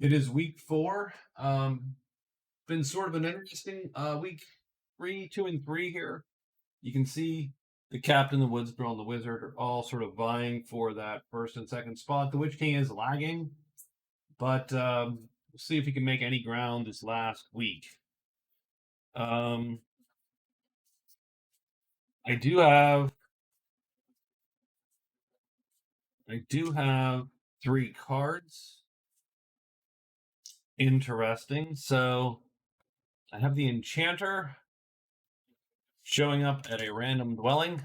It is week 4. Been sort of an interesting week 3, 2, and 3 here. You can see the captain, the woods girl, and the wizard are all sort of vying for that first and second spot. The Witch King is lagging, but we'll see if he can make any ground this last week. I do have 3 cards. Interesting. So I have the Enchanter showing up at a random dwelling.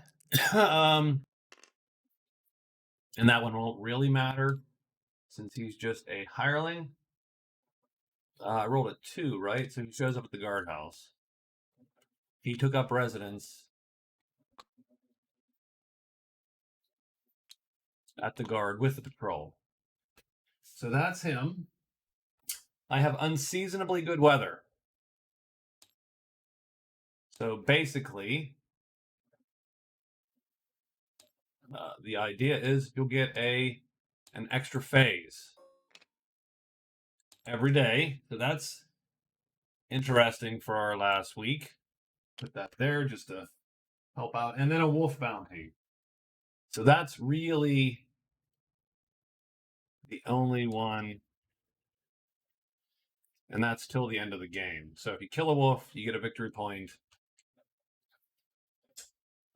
And that one won't really matter since he's just a hireling. I rolled a 2, right? So he shows up at the guardhouse. He took up residence at the guard with the patrol. So that's him. I have unseasonably good weather. So basically, the idea is you'll get an extra phase every day. So that's interesting for our last week. Put that there just to help out. And then a wolf bounty. So that's really the only one, and that's till the end of the game. So if you kill a wolf, you get a victory point.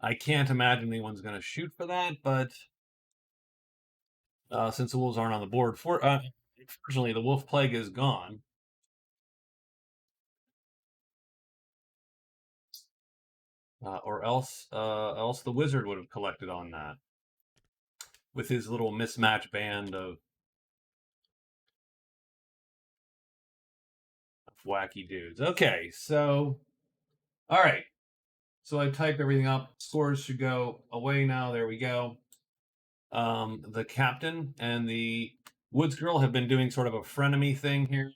I can't imagine anyone's going to shoot for that, but since the wolves aren't on the board, fortunately, the wolf plague is gone. Or else the wizard would have collected on that with his little mismatched band of wacky dudes. Okay, so all right. So I typed everything up. Scores should go away now. There we go. The captain and the woods girl have been doing sort of a frenemy thing here.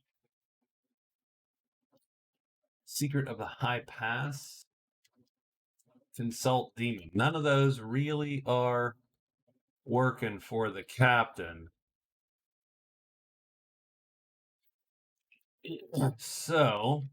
Secret of the High Pass. Consult Demon. None of those really are working for the captain. So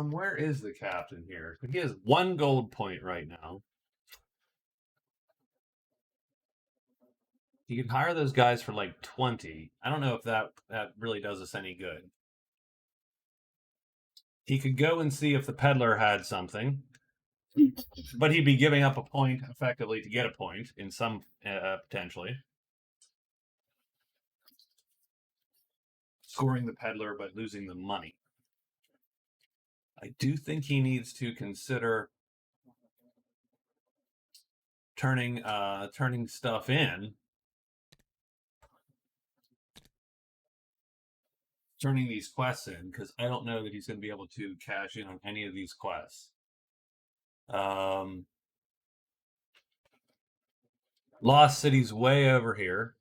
where is the captain here? He has 1 gold point right now. You can hire those guys for like 20. I don't know if that really does us any good. He could go and see if the peddler had something, but he'd be giving up a point effectively to get a point in some potentially. Scoring the peddler but losing the money. I do think he needs to consider turning stuff in. Turning these quests in, because I don't know that he's going to be able to cash in on any of these quests. Lost City's way over here.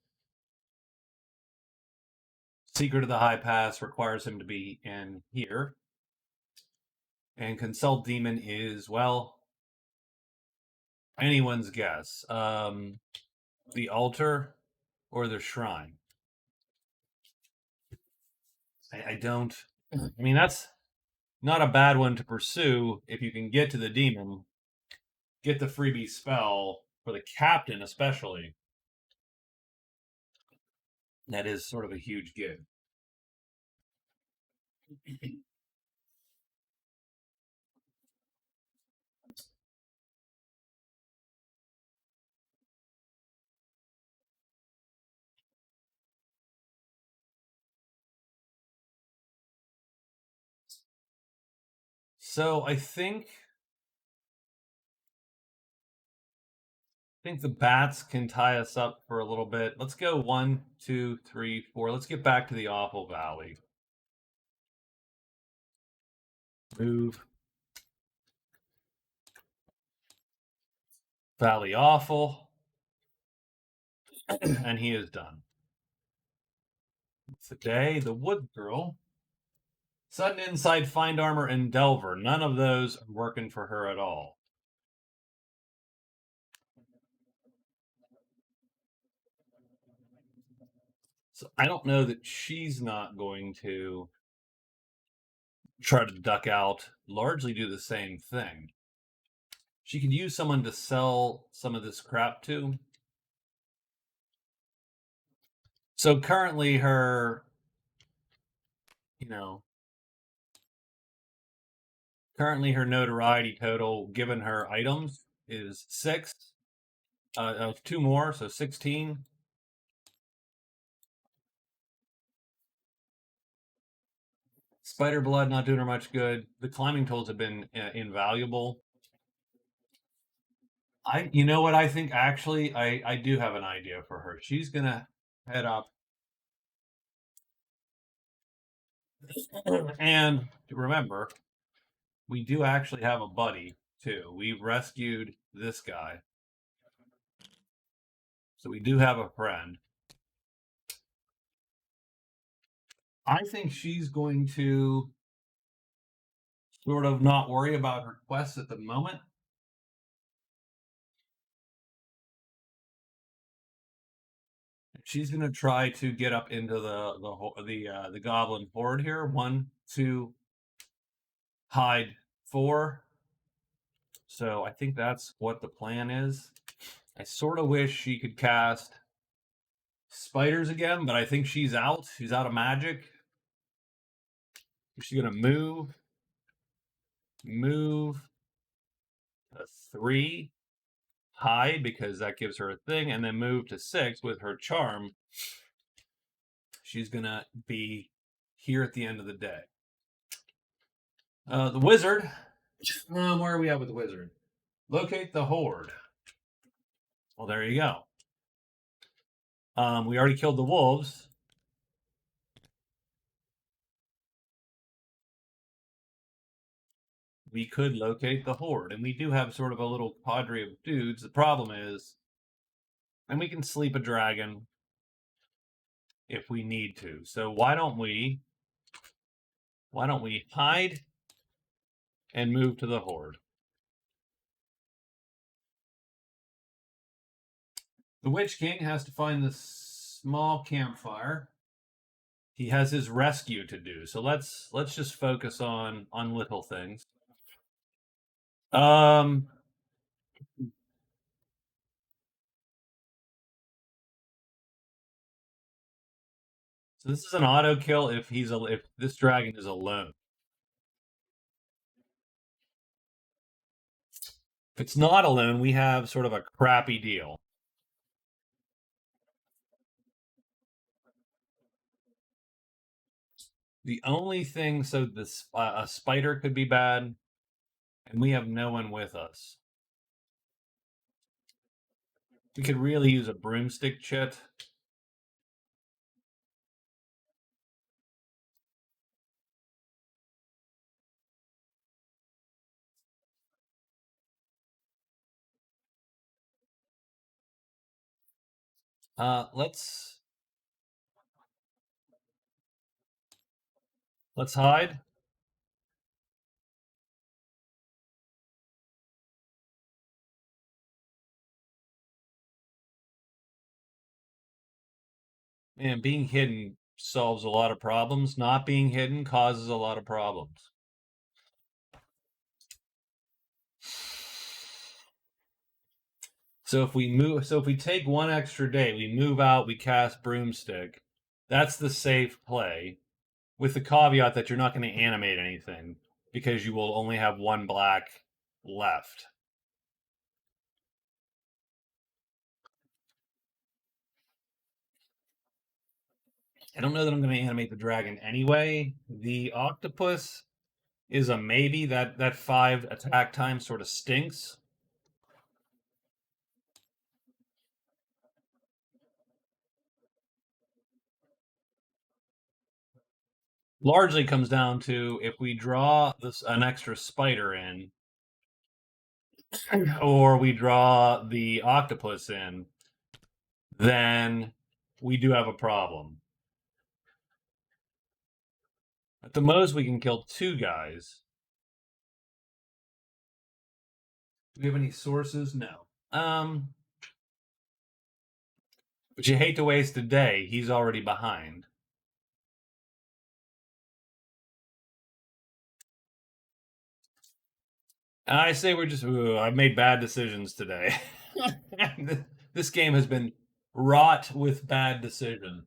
Secret of the High Pass requires him to be in here. And Consult Demon is, well, anyone's guess. The altar or the shrine. I don't. I mean, that's not a bad one to pursue if you can get to the demon, get the freebie spell for the captain, especially. That is sort of a huge give. So I think the bats can tie us up for a little bit. Let's go 1, 2, 3, 4. Let's get back to the Awful Valley. Move. Valley Awful. And he is done. Today, the Wood Girl Sudden Insight, Find Armor, and Delver. None of those are working for her at all. So I don't know that she's not going to try to duck out, largely do the same thing. She could use someone to sell some of this crap to. So currently her, currently her notoriety total given her items is 6. 2 more, so 16. Spider Blood not doing her much good. The climbing tools have been invaluable. You know what I think? Actually, I do have an idea for her. She's gonna head up, and remember, we do actually have a buddy too. We've rescued this guy, so we do have a friend. I think she's going to sort of not worry about her quests at the moment. She's going to try to get up into the goblin horde here. 1, 2, hide 4. So I think that's what the plan is. I sort of wish she could cast spiders again, but I think she's out. She's out of magic. She's going to move to 3, hide because that gives her a thing, and then move to 6 with her charm. She's going to be here at the end of the day. The wizard. Where are we at with the wizard? Locate the horde. Well, there you go. We already killed the wolves. We could locate the horde, and we do have sort of a little cadre of dudes. The problem is, and we can sleep a dragon if we need to. So why don't we hide and move to the horde? The Witch King has to find the small campfire. He has his rescue to do. So let's just focus on little things. So this is an auto kill if this dragon is alone. If it's not alone, we have sort of a crappy deal. The only thing, so this a spider could be bad, and we have no one with us. We could really use a broomstick chit. Let's hide. Man, being hidden solves a lot of problems. Not being hidden causes a lot of problems. So if we take 1 extra day, we move out, we cast broomstick. That's the safe play, with the caveat that you're not going to animate anything because you will only have 1 black left. I don't know that I'm going to animate the dragon anyway. The octopus is a maybe. That 5 attack time sort of stinks. Largely comes down to if we draw an extra spider in, or we draw the octopus in, then we do have a problem. At the most, we can kill 2 guys. Do we have any sources? No. But you hate to waste a day. He's already behind. I say we're just. I've made bad decisions today. This game has been wrought with bad decision.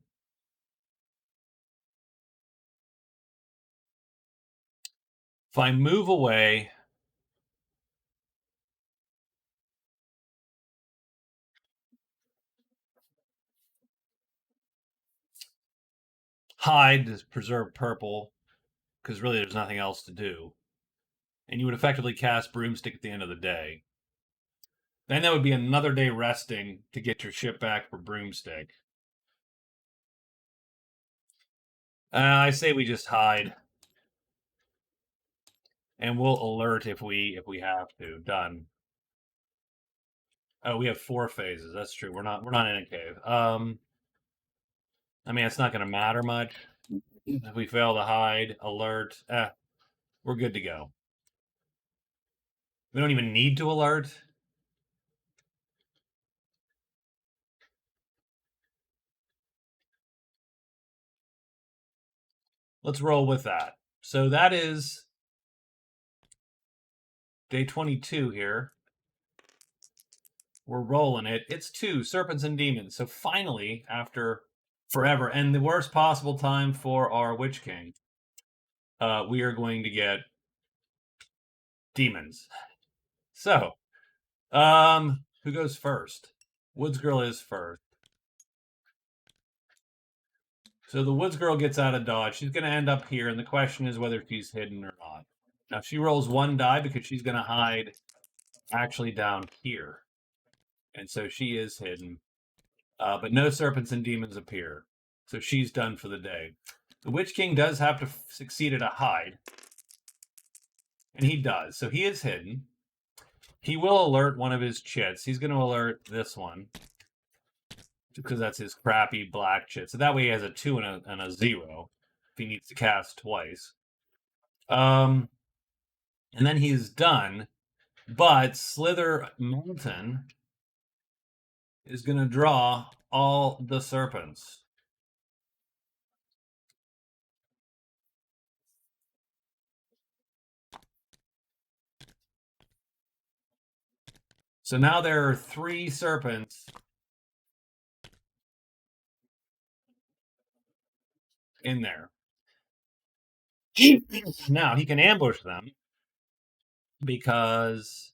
If I move away, hide to preserve purple, because really there's nothing else to do. And you would effectively cast Broomstick at the end of the day. Then that would be another day resting to get your ship back for Broomstick. I say we just hide. And we'll alert if we have to. Done. Oh, we have 4 phases. That's true. We're not in a cave. I mean, it's not going to matter much. If we fail to hide, alert, we're good to go. We don't even need to alert. Let's roll with that. So that is day 22 here. We're rolling it. It's 2 serpents and demons. So finally, after forever, and the worst possible time for our Witch King, we are going to get demons. So, who goes first? Woods Girl is first. So the Woods Girl gets out of dodge. She's going to end up here, and the question is whether she's hidden or not. Now, she rolls 1 die because she's going to hide actually down here. And so she is hidden. But no serpents and demons appear. So she's done for the day. The Witch King does have to succeed at a hide. And he does. So he is hidden. He will alert one of his chits. He's going to alert this one. Because that's his crappy black chit. So that way he has a 2 and a 0. If he needs to cast twice. And then he's done. But Slither Mountain is going to draw all the serpents. So now there are 3 serpents in there. Now he can ambush them because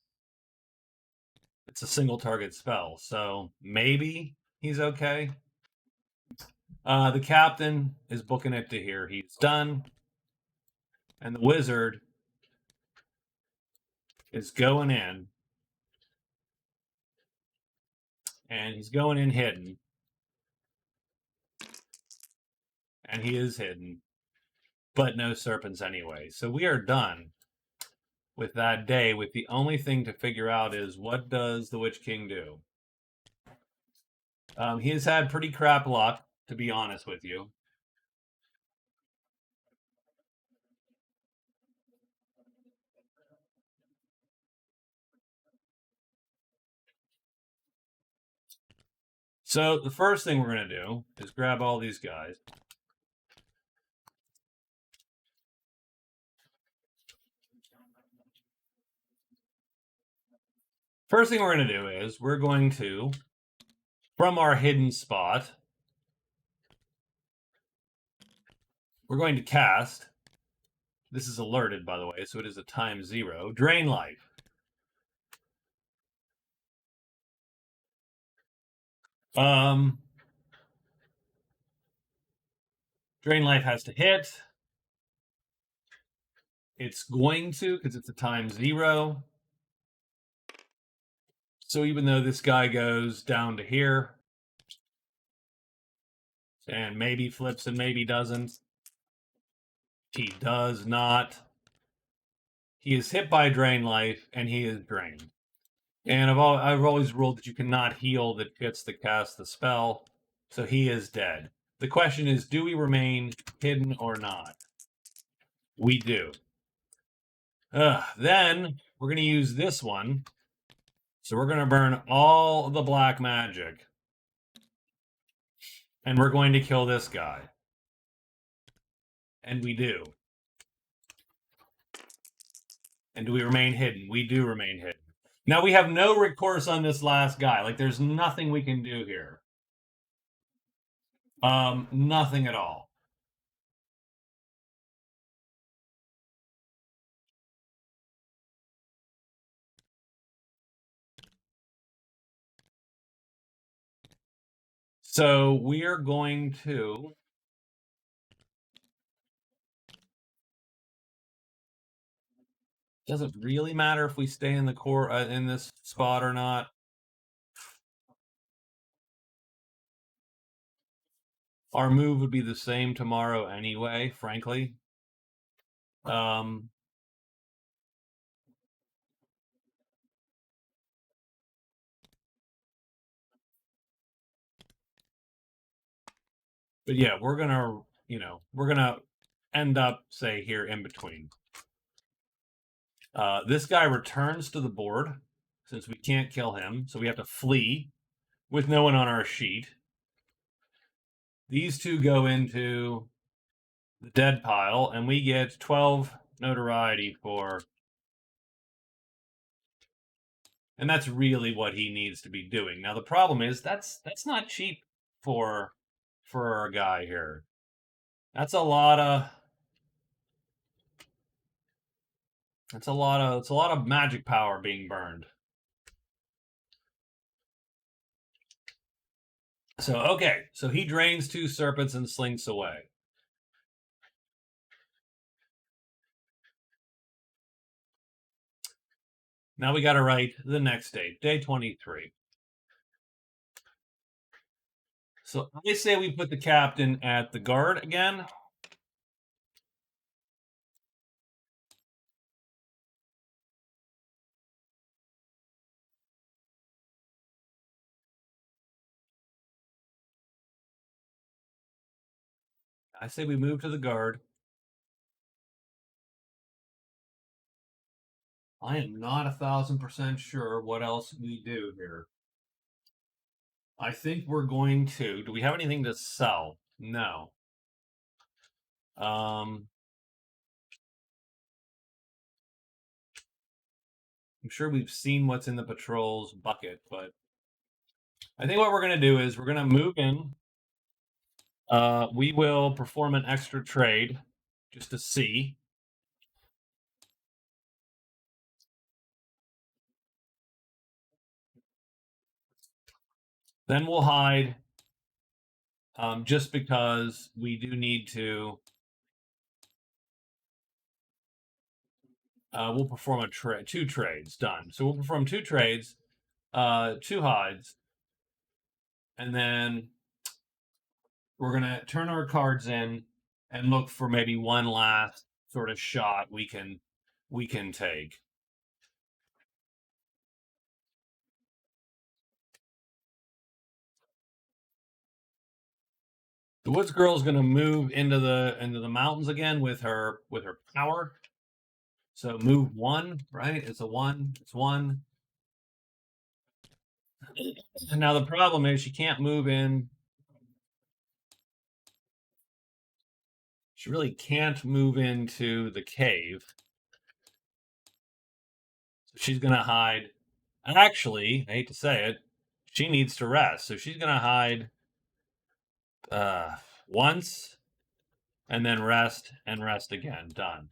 it's a single target spell. So maybe he's okay. The captain is booking it to here. He's done. And the wizard is going in. And he's going in hidden. And he is hidden. But no serpents anyway. So we are done with that day, with the only thing to figure out is what does the Witch King do? He has had pretty crap luck, to be honest with you. So the first thing we're going to do is grab all these guys. First thing we're going to do is we're going to, from our hidden spot, we're going to cast, this is alerted, by the way, so it is a times 0, Drain Life. Drain Life has to hit. It's going to, because it's a times 0. So even though this guy goes down to here, and maybe flips and maybe doesn't, he does not. He is hit by Drain Life, and he is drained. And I've always ruled that you cannot heal that gets to cast the spell, so he is dead. The question is, do we remain hidden or not? We do. Then we're going to use this one. So we're going to burn all the black magic. And we're going to kill this guy. And we do. And do we remain hidden? We do remain hidden. Now we have no recourse on this last guy. Like there's nothing we can do here. Nothing at all. So we're going to does it really matter if we stay in the core in this spot or not? Our move would be the same tomorrow anyway, frankly. But yeah, we're gonna, we're gonna end up, say, here in between. This guy returns to the board since we can't kill him, so we have to flee with no one on our sheet. These two go into the dead pile, and we get 12 notoriety for. And that's really what he needs to be doing. Now the problem is that's not cheap for our guy here. That's a lot of it's a lot of magic power being burned. So okay, so he drains 2 serpents and slinks away. Now we got to write the next date, day 23. So I say we put the captain at the guard again. I say we move to the guard. I am not 1,000% sure what else we do here. I think we're going to. Do we have anything to sell? No. I'm sure we've seen what's in the patrol's bucket, but I think what we're going to do is we're going to move in. We will perform an extra trade just to see. Then we'll hide just because we do need to. We'll perform 2 trades. Done. So we'll perform 2 trades, 2 hides, and then we're going to turn our cards in and look for maybe one last sort of shot we can take. The Woods Girl is going to move into the mountains again with her power. So move 1, right? It's a 1. It's 1. And now the problem is she can't move in. She really can't move into the cave. So she's going to hide. And actually, I hate to say it, she needs to rest. So she's going to hide once and then rest and rest again. Done.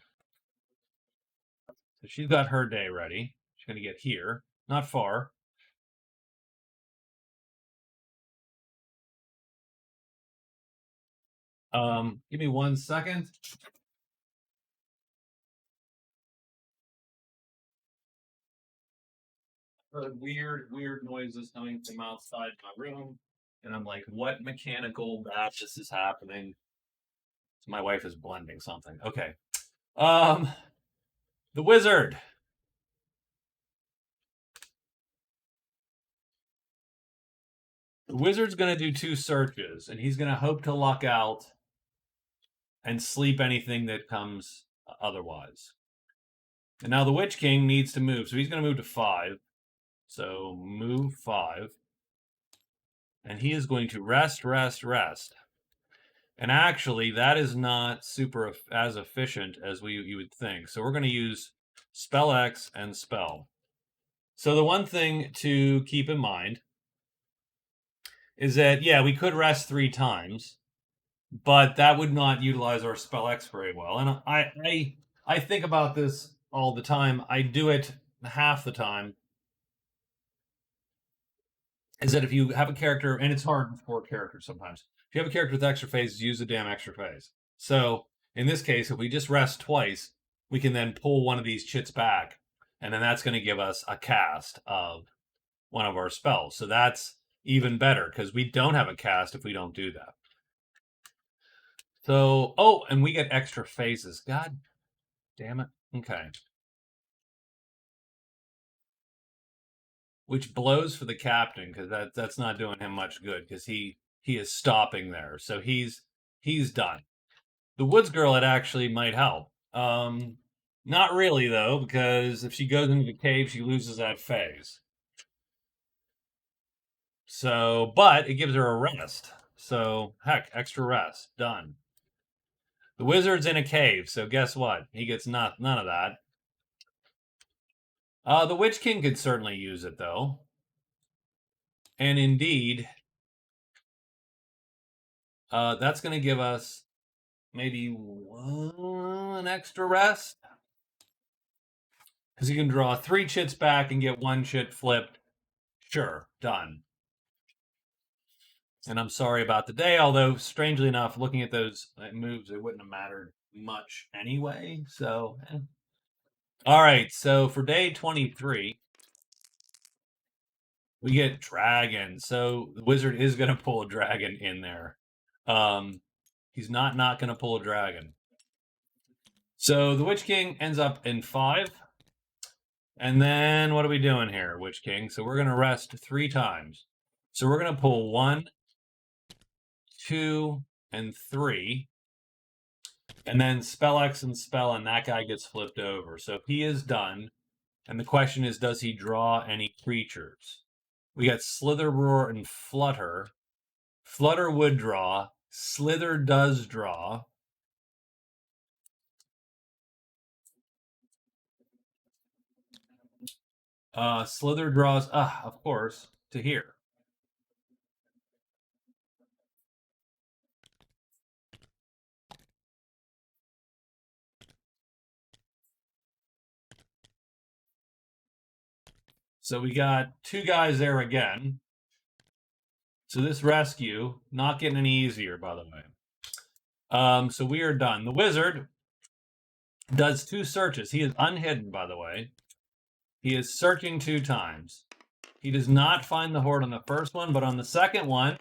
So she's got her day ready. She's going to get here, not far. Give me 1 second. Heard weird noises coming from outside my room, and I'm like, what mechanical badness is happening? So my wife is blending something. Okay. The wizard. The wizard's going to do 2 searches, and he's going to hope to luck out and sleep anything that comes otherwise. And now the Witch King needs to move. So he's going to move to 5. So move 5. And he is going to rest, rest, rest. And actually, that is not super as efficient as you would think. So we're going to use spell X and spell. So the one thing to keep in mind is that, yeah, we could rest 3 times, but that would not utilize our spell X very well. And I think about this all the time. I do it half the time. Is that if you have a character, and it's hard for characters sometimes. If you have a character with extra phases, use the damn extra phase. So in this case, if we just rest twice, we can then pull one of these chits back, and then that's going to give us a cast of one of our spells. So that's even better because we don't have a cast if we don't do that. So, oh, and we get extra phases. God damn it. Okay. Which blows for the captain because that's not doing him much good because he is stopping there. So he's done. The Woods Girl, it actually might help. Not really though, because if she goes into the cave, she loses that phase. So, but it gives her a rest. So, heck, extra rest. Done. The wizard's in a cave, so guess what? He gets none of that. The Witch King could certainly use it, though. And indeed, that's going to give us maybe 1 extra rest. Because you can draw 3 chits back and get 1 chit flipped. Sure, done. And I'm sorry about the day, although strangely enough, looking at those moves, it wouldn't have mattered much anyway. So, all right. So for day 23, we get dragon. So the wizard is going to pull a dragon in there. He's not going to pull a dragon. So the Witch King ends up in 5. And then what are we doing here, Witch King? So we're going to rest 3 times. So we're going to pull 1, 2, and 3. And then spell X and spell, and that guy gets flipped over. So he is done. And the question is, does he draw any creatures? We got Slither, Roar, and Flutter. Flutter would draw. Slither does draw. Slither draws, of course, to here. So we got 2 guys there again. So this rescue, not getting any easier, by the way. So we are done. The wizard does 2 searches. He is unhidden, by the way. He is searching 2 times. He does not find the horde on the first one, but on the second one,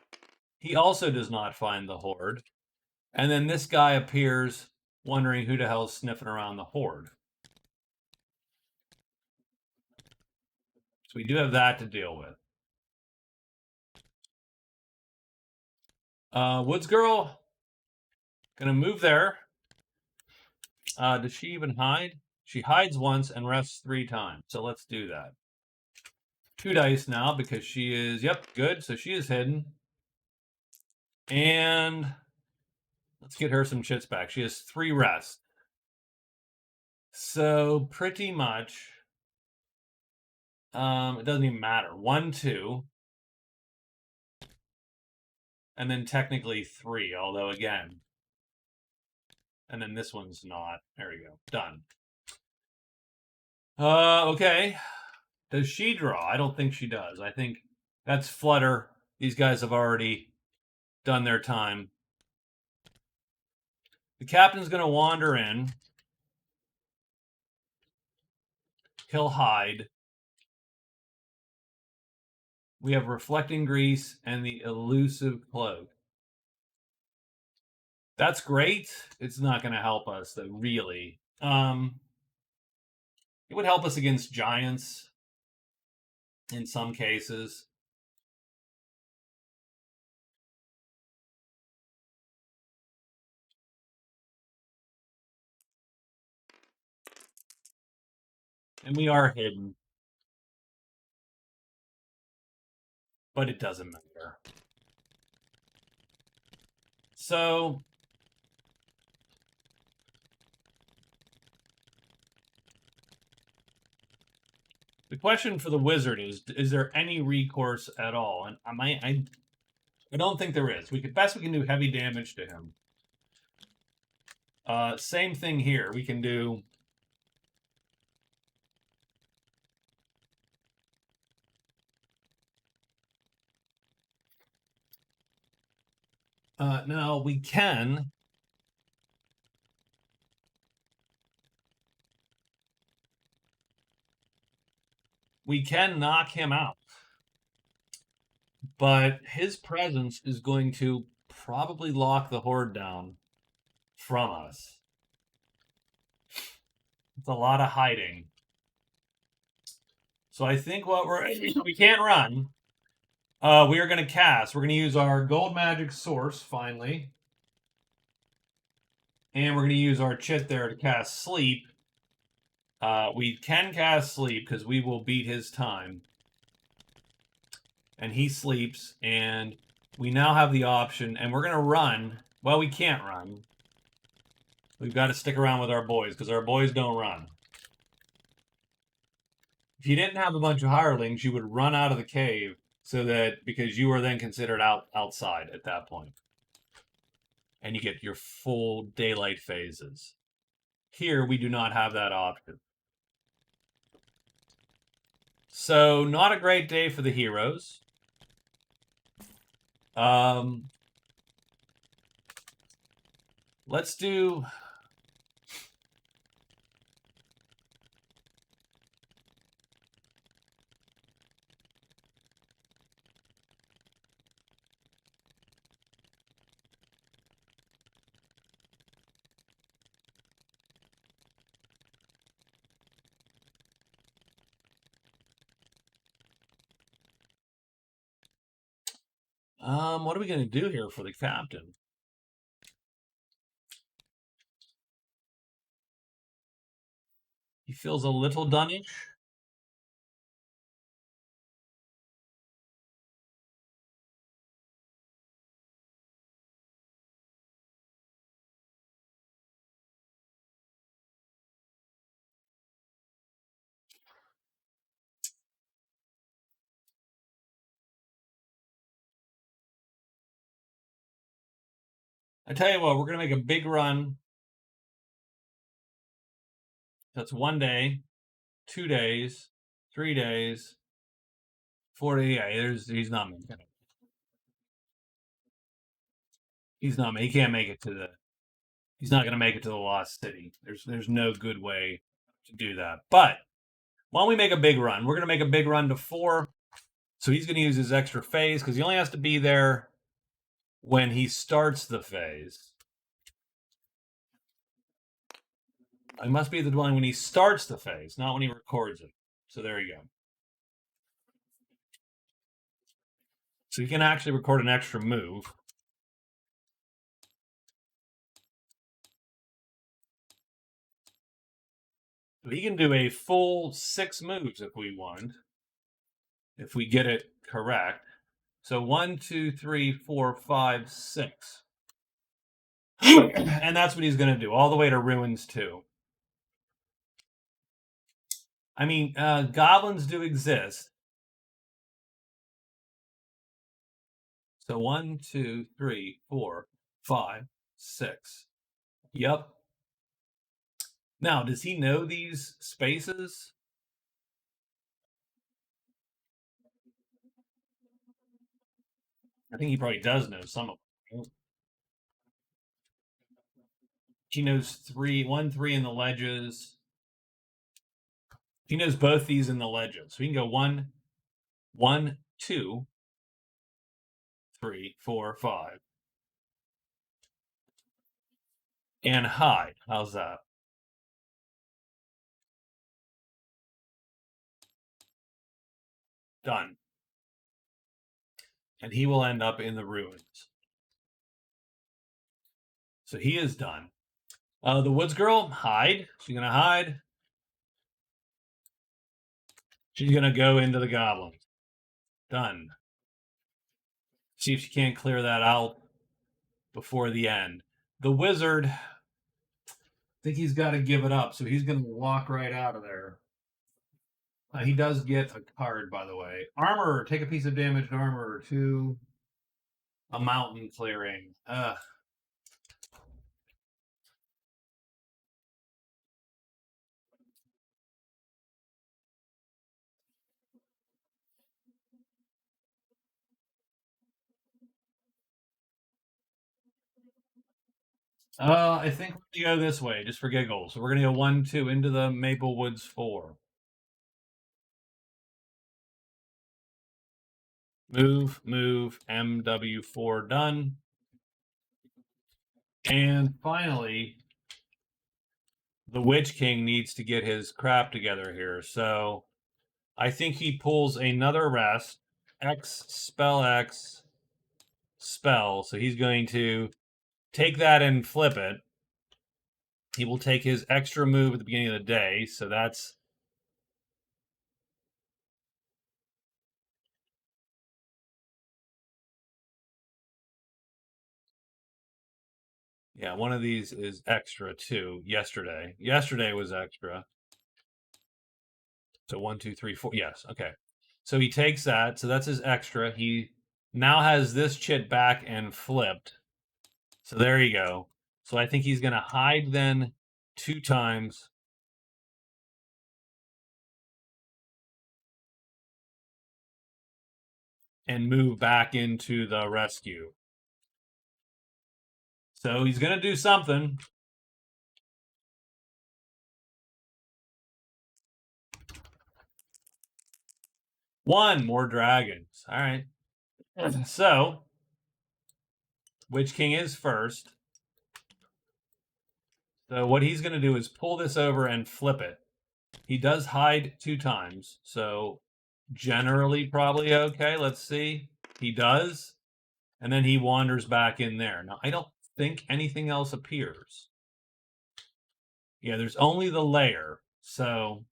he also does not find the horde. And then this guy appears wondering who the hell's sniffing around the horde. So we do have that to deal with. Woods Girl, gonna move there. Does she even hide? She hides once and rests 3 times. So let's do that. 2 dice now because she is, yep, good. So she is hidden. And let's get her some chits back. She has 3 rests. So pretty much, it doesn't even matter. 1, 2. And then technically 3, although again. And then this one's not. There we go. Done. Okay. Does she draw? I don't think she does. I think that's Flutter. These guys have already done their time. The captain's going to wander in. He'll hide. We have Reflecting Grease and the Elusive Cloak. That's great. It's not going to help us, though, really. It would help us against giants in some cases. And we are hidden. But it doesn't matter. So the question for the wizard is there any recourse at all? And I don't think there is. We can do heavy damage to him. Same thing here. We can do now we can knock him out. But his presence is going to probably lock the horde down from us. It's a lot of hiding. So I think we can't run. We are going to cast. We're going to use our gold magic source finally. And we're going to use our chit there to cast sleep. We can cast sleep because we will beat his time. And he sleeps, and we now have the option, and we're going to run. Well, we can't run. We've got to stick around with our boys, because our boys don't run. If you didn't have a bunch of hirelings, you would run out of the cave, so that, because you are then considered outside at that point. And you get your full daylight phases. Here, we do not have that option. So, not a great day for the heroes. Let's do... what are we going to do here for the captain? He feels a little dunnish. I tell you what, we're going to make a big run. That's 1 day, 2 days, 3 days, 4 days. Yeah, he's not making it. He's not. He can't make it to the. He's not going to make it to the Lost City. There's no good way to do that. But why don't we make a big run? We're going to make a big run to 4. So he's going to use his extra phase because he only has to be there when he starts the phase. He must be at the dwelling when he starts the phase, not when he records it. So there you go. So you can actually record an extra move. We can do a full 6 moves if we want, if we get it correct. So 1, 2, 3, 4, 5, 6. And that's what he's going to do, all the way to Ruins 2. I mean, goblins do exist. So 1, 2, 3, 4, 5, 6. Yep. Now, does he know these spaces? I think he probably does know some of them. He knows 1, 3 in the ledges. He knows both these in the ledges. So we can go 1, 1, 2, 3, 4, 5. And hide. How's that? Done. And he will end up in the ruins. So he is done. The woods girl, hide. She's going to hide. She's going to go into the goblin. Done. See if she can't clear that out before the end. The wizard, I think he's got to give it up, so he's going to walk right out of there. He does get a card, by the way. Armor, take a piece of damaged armor to a mountain clearing. I think we're going to go this way, just for giggles. So we're going to go 1, 2 into the Maple Woods 4. Move, MW4 done. And finally, the Witch King needs to get his crap together here. So I think he pulls another rest. X, spell. So he's going to take that and flip it. He will take his extra move at the beginning of the day. So that's... Yeah, one of these is extra too. Yesterday was extra. So 1, 2, 3, 4. Yes, okay. So he takes that. So that's his extra. He now has this chit back and flipped. So there you go. So I think he's going to hide then 2 times. And move back into the rescue. So he's going to do something. One more dragons. All right. So, Witch King is first. So what he's going to do is pull this over and flip it. He does hide 2 times. So generally probably okay. Let's see. He does. And then he wanders back in there. Now, I don't think anything else appears. Yeah, there's only the lair. So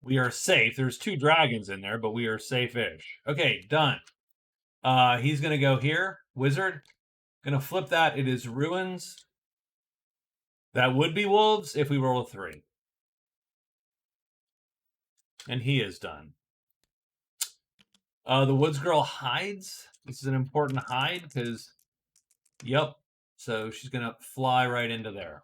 we are safe. There's 2 dragons in there, but we are safe-ish. Okay, done. He's going to go here. Wizard. Going to flip that. It is ruins. That would be wolves if we roll a 3. And he is done. The woods girl hides. This is an important hide because, yep. So she's going to fly right into there.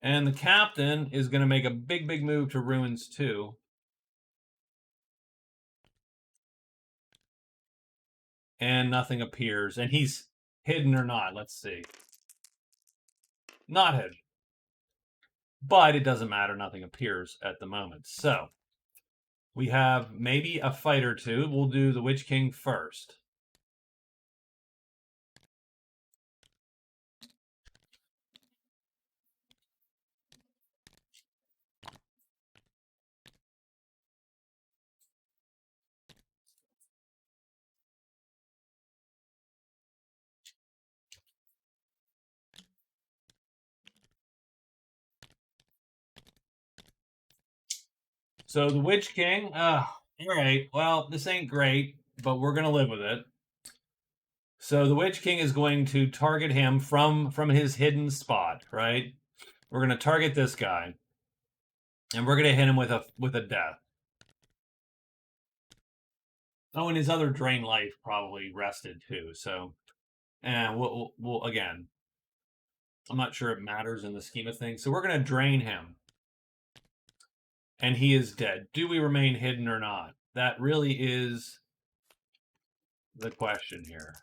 And the captain is going to make a big, big move to ruins too. And nothing appears. And he's hidden or not. Let's see. Not hidden. But it doesn't matter. Nothing appears at the moment. So we have maybe a fight or 2. We'll do the Witch King first. So the Witch King, all right, well, this ain't great, but we're going to live with it. So the Witch King is going to target him from his hidden spot, right? We're going to target this guy. And we're going to hit him with a death. Oh, and his other drain life probably rested too. So, and we'll again, I'm not sure it matters in the scheme of things. So we're going to drain him. And he is dead. Do we remain hidden or not? That really is the question here.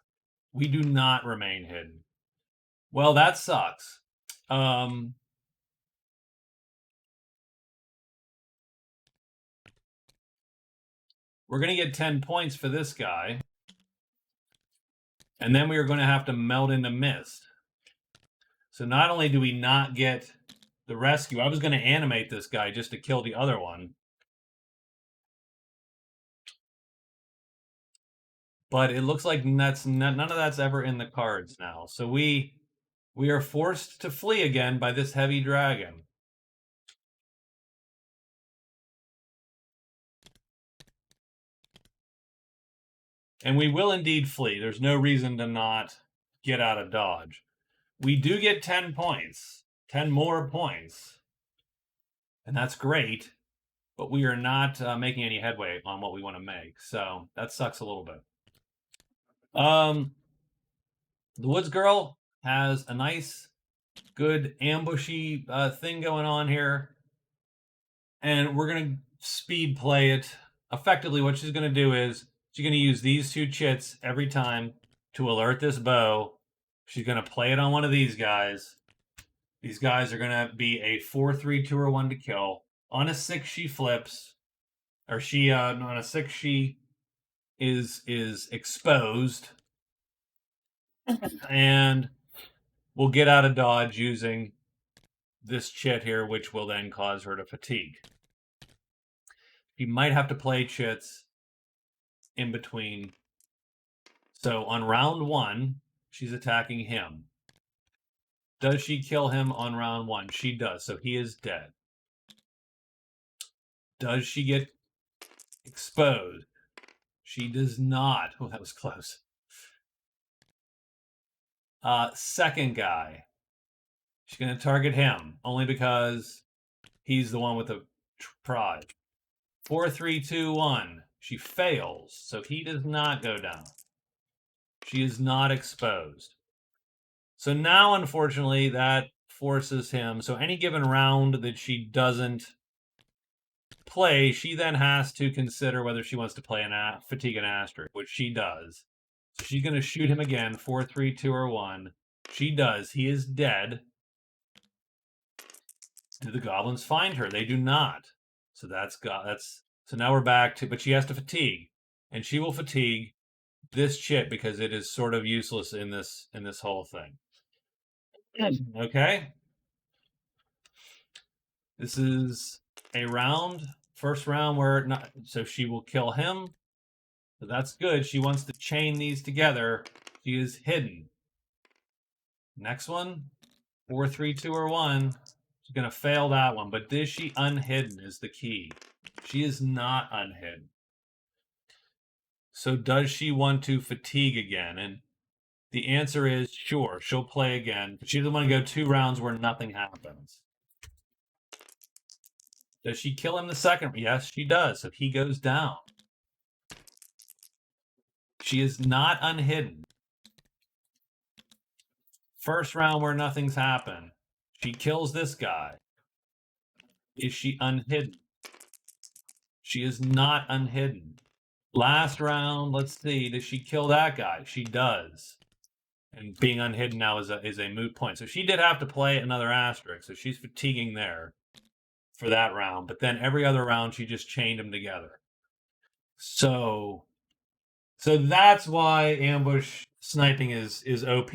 We do not remain hidden. Well, that sucks. We're going to get 10 points for this guy. And then we are going to have to melt into mist. So not only do we not get the rescue, I was going to animate this guy just to kill the other one. But it looks like none of that's ever in the cards now. So we We are forced to flee again by this heavy dragon. And we will indeed flee. There's no reason to not get out of dodge. We do get 10 points, 10 more points. And that's great, but we are not making any headway on what we want to make. So that sucks a little bit. The Woods Girl has a nice, good ambushy thing going on here. And we're going to speed play it. Effectively, what she's going to do is she's going to use these two chits every time to alert this bow. She's going to play it on one of these guys. These guys are going to be a 4-3, 2, or 1 to kill. On a 6, she flips. Or she, on a 6, she is exposed. And we'll get out of dodge using this chit here, which will then cause her to fatigue. She might have to play chits in between. So on round 1, she's attacking him. Does she kill him on round 1? She does, so he is dead. Does she get exposed? She does not. Oh, that was close. Second guy. She's going to target him, only because he's the one with the pride. 4, 3, 2, 1. She fails, so he does not go down. She is not exposed. So now, unfortunately, that forces him. So any given round that she doesn't play, she then has to consider whether she wants to play fatigue an asterisk, which she does. So she's going to shoot him again, 4, 3, 2, or 1. She does. He is dead. Do the goblins find her? They do not. So so now we're back to, but she has to fatigue, and she will fatigue this chit because it is sort of useless in this whole thing. Okay. This is a round, first round where not, so she will kill him. So that's good. She wants to chain these together. She is hidden. Next one, 4, 3, 2, or 1. She's going to fail that one. But is she unhidden is the key. She is not unhidden. So does she want to fatigue again? And the answer is sure. She'll play again. But she doesn't want to go 2 rounds where nothing happens. Does she kill him the second? Yes, she does. So he goes down. She is not unhidden. First round where nothing's happened. She kills this guy. Is she unhidden? She is not unhidden. Last round, let's see. Does she kill that guy? She does. And being unhidden now is a moot point. So she did have to play another asterisk. So she's fatiguing there for that round. But then every other round, she just chained them together. So that's why ambush sniping is OP.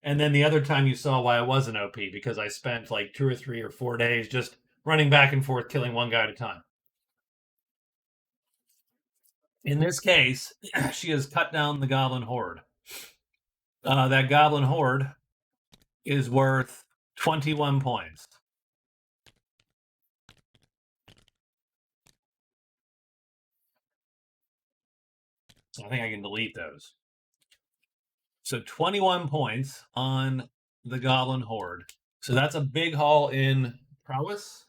And then the other time you saw why it wasn't OP, because I spent like 2 or 3 or 4 days just running back and forth, killing one guy at a time. In this case, she has cut down the goblin horde. That goblin horde is worth 21 points. So I think I can delete those. So 21 points on the goblin horde. So that's a big haul in prowess.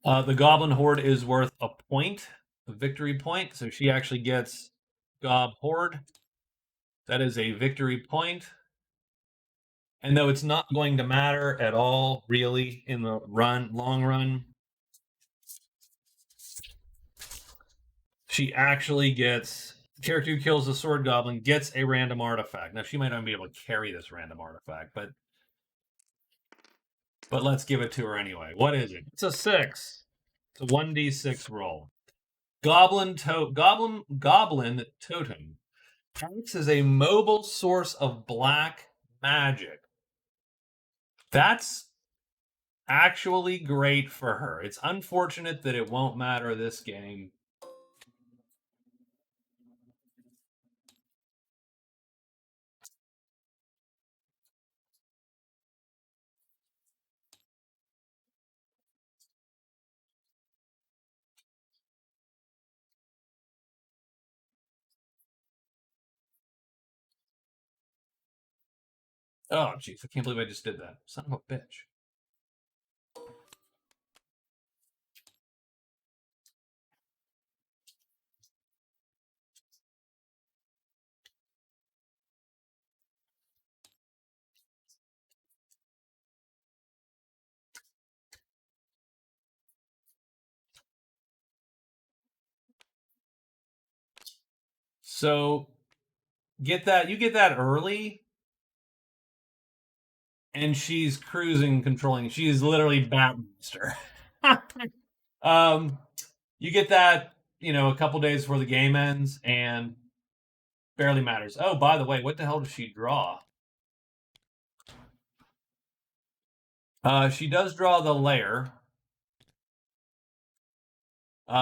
The goblin horde is worth a point, a victory point. So she actually gets gob horde. That is a victory point. And though it's not going to matter at all, really, in the long run, she actually gets, character who kills the sword goblin gets a random artifact. Now, she might not be able to carry this random artifact, but let's give it to her anyway. What is it? It's a 6. It's a 1d6 roll. Goblin totem acts as a mobile source of black magic. That's actually great for her. It's unfortunate that it won't matter this game. Oh, jeez, I can't believe I just did that. Son of a bitch. So get that, you get that early, and she's cruising, controlling. She is literally Batmaster. um, you get that, a couple days before the game ends, and barely matters. Oh, by the way, what the hell does she draw? She does draw the lair.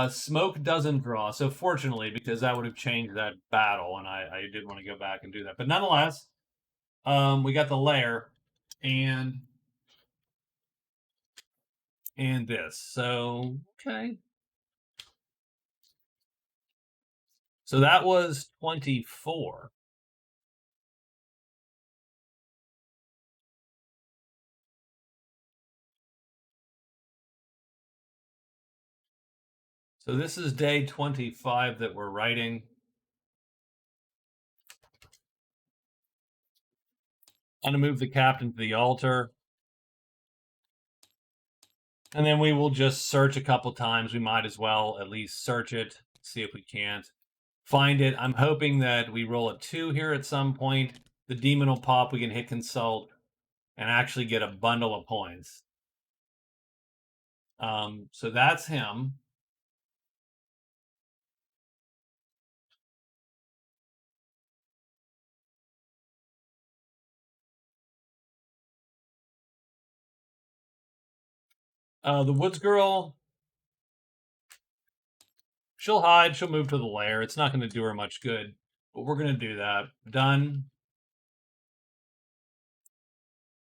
Smoke doesn't draw, so fortunately, because that would have changed that battle, and I did want to go back and do that. But nonetheless, we got the lair, and this. So okay. So that was 24. So this is day 25 that we're writing. I'm going to move the captain to the altar. And then we will just search a couple times. We might as well at least search it, see if we can't find it. I'm hoping that we roll a 2 here at some point. The demon will pop. We can hit consult and actually get a bundle of points. So that's him. The Woods Girl, she'll hide. She'll move to the lair. It's not going to do her much good, but we're going to do that. Done.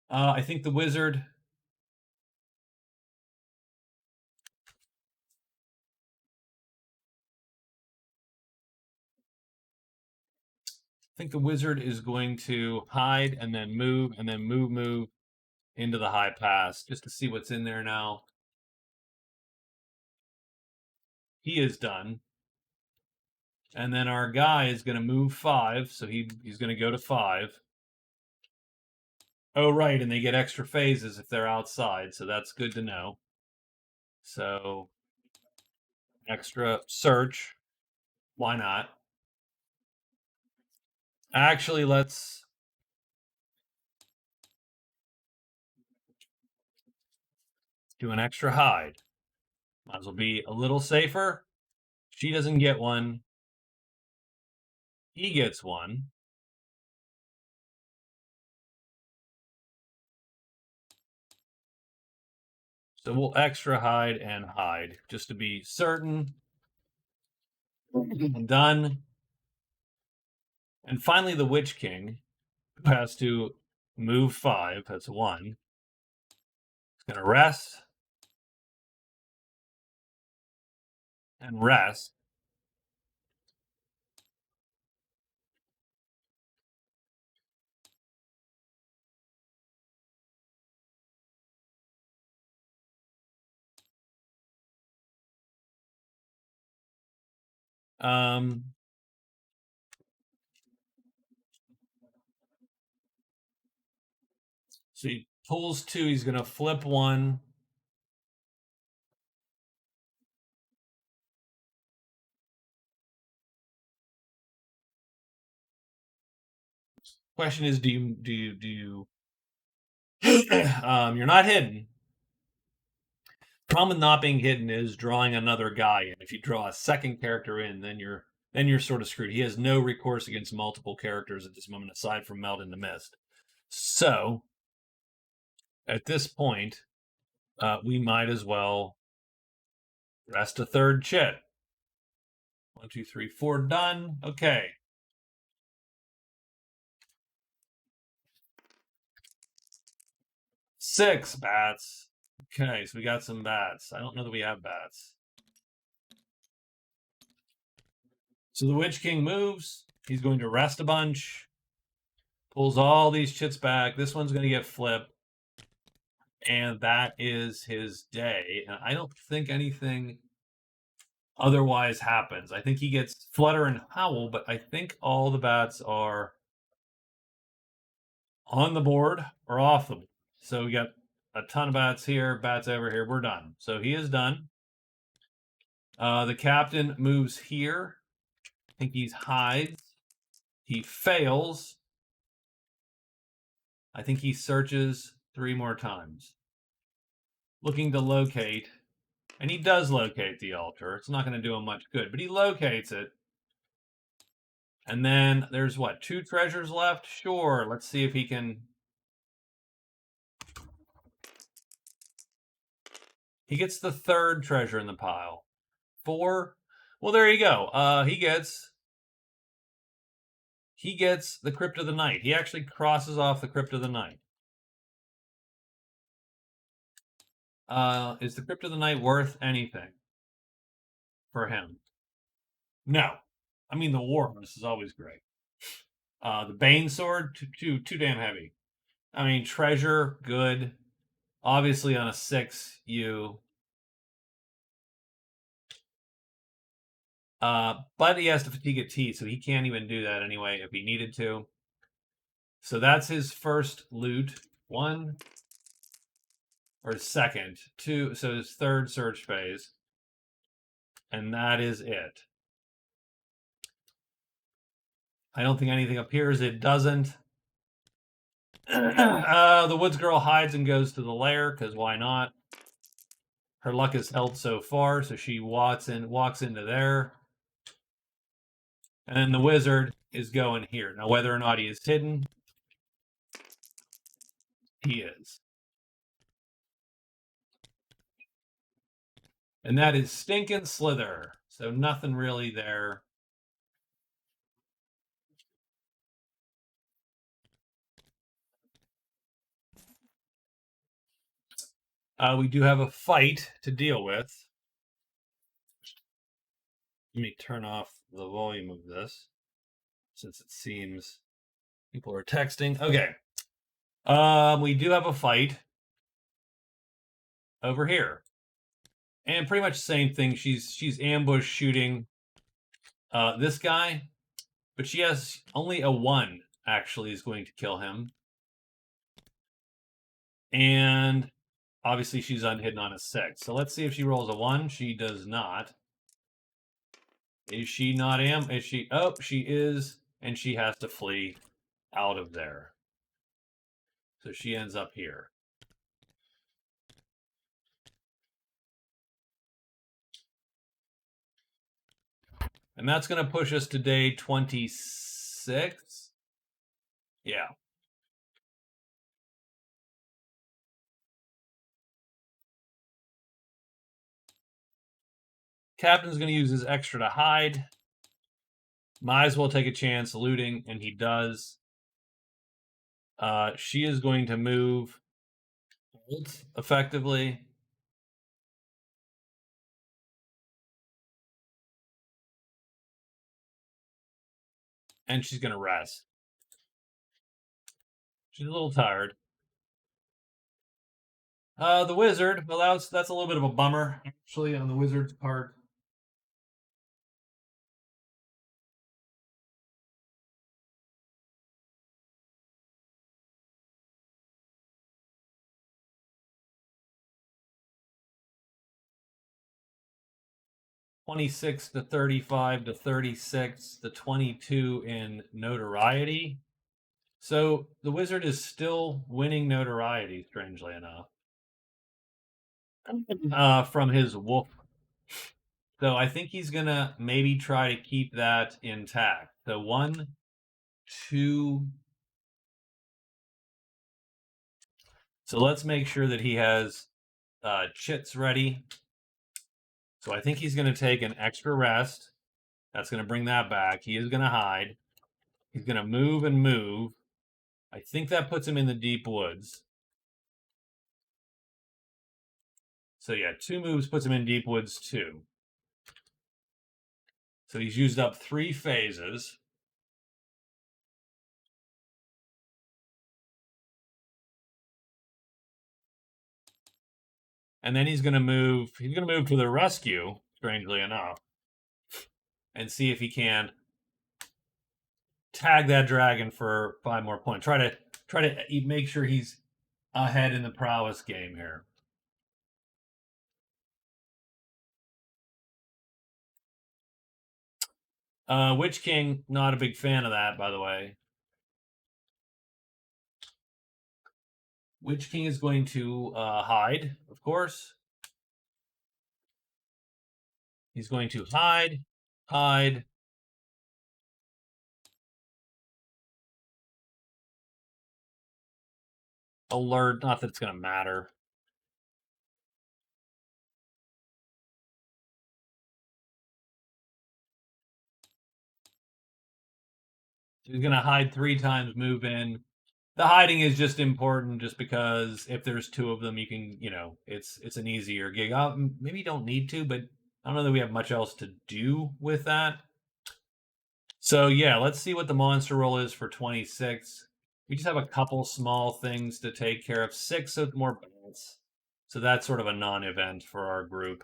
I think the wizard. I think the wizard is going to hide and then move into the high pass just to see what's in there now. He is done. And then our guy is going to move 5, so he's going to go to 5. Oh, right, and they get extra phases if they're outside, so that's good to know. So, extra search. Why not? Actually, let's do an extra hide. Might as well be a little safer. She doesn't get one. He gets one. So we'll extra hide and hide just to be certain. Done. And finally, the Witch King has to move 5. That's 1. He's going to rest and rest. So he pulls 2. He's going to flip 1. Question is, do you you're not hidden. Problem with not being hidden is drawing another guy in. If you draw a second character in, then you're sort of screwed. He has no recourse against multiple characters at this moment aside from Melt in the Mist. So at this point, we might as well rest a 3rd chit. 1, 2, 3, 4, done. Okay. Six bats. Okay, so we got some bats. I don't know that we have bats. So the Witch King moves. He's going to rest a bunch. Pulls all these chits back. This one's going to get flipped. And that is his day. And I don't think anything otherwise happens. I think he gets Flutter and Howl, but I think all the bats are on the board or off the board. So we got a ton of bats here, bats over here. We're done. So he is done. The captain moves here. I think he hides. He fails. I think he searches 3 more times, looking to locate. And he does locate the altar. It's not going to do him much good, but he locates it. And then there's what, 2 treasures left? Sure, let's see if he can. He gets the 3rd treasure in the pile. 4. Well, there you go. He gets the Crypt of the Night. He actually crosses off the Crypt of the Night. Is the Crypt of the Night worth anything for him? No. I mean, the Warhorse is always great. The Bane Sword, too damn heavy. I mean, treasure, good. Obviously, on a 6, you. But he has to fatigue a T, so he can't even do that anyway if he needed to. So that's his first loot. 1. Or his second. 2. So his 3rd search phase. And that is it. I don't think anything appears. It doesn't. The Woods Girl hides and goes to the lair, because why not? Her luck is held so far, so she walks into there. And then the wizard is going here. Now, whether or not he is hidden, he is. And that is Stinkin' Slither. So nothing really there. We do have a fight to deal with. Let me turn off the volume of this, since it seems people are texting. Okay. We do have a fight over here. And pretty much the same thing. She's ambush shooting this guy, but she has only a 1 actually is going to kill him. And obviously she's unhidden on a 6. So let's see if she rolls a 1. She does not. Is she not is she? Oh, she is, and she has to flee out of there. So she ends up here. And that's going to push us to day 26. Yeah. Captain's going to use his extra to hide. Might as well take a chance looting, and he does. She is going to move effectively. And she's going to rest. She's a little tired. The wizard, well, that's a little bit of a bummer, actually, on the wizard's part. $26 to $35 to $36 to $22 in notoriety. So the wizard is still winning notoriety, strangely enough, from his wolf. So I think he's going to maybe try to keep that intact. So 1, 2. So let's make sure that he has chits ready. So I think he's going to take an extra rest. That's going to bring that back. He is going to hide. He's going to move and move. I think that puts him in the deep woods. So yeah, 2 moves puts him in deep woods 2. So he's used up 3 phases. And then he's going to move to the rescue, strangely enough, and see if he can tag that dragon for 5 more points. Try to make sure he's ahead in the prowess game here. Witch King, not a big fan of that, by the way. Witch King is going to hide, of course. He's going to hide, alert. Not that it's going to matter. He's going to hide 3 times, move in. The hiding is just important just because if there's 2 of them, you can, it's an easier gig. Maybe you don't need to, but I don't know that we have much else to do with that. So yeah, let's see what the monster roll is for 26. We just have a couple small things to take care of. 6 with more bats. So that's sort of a non-event for our group.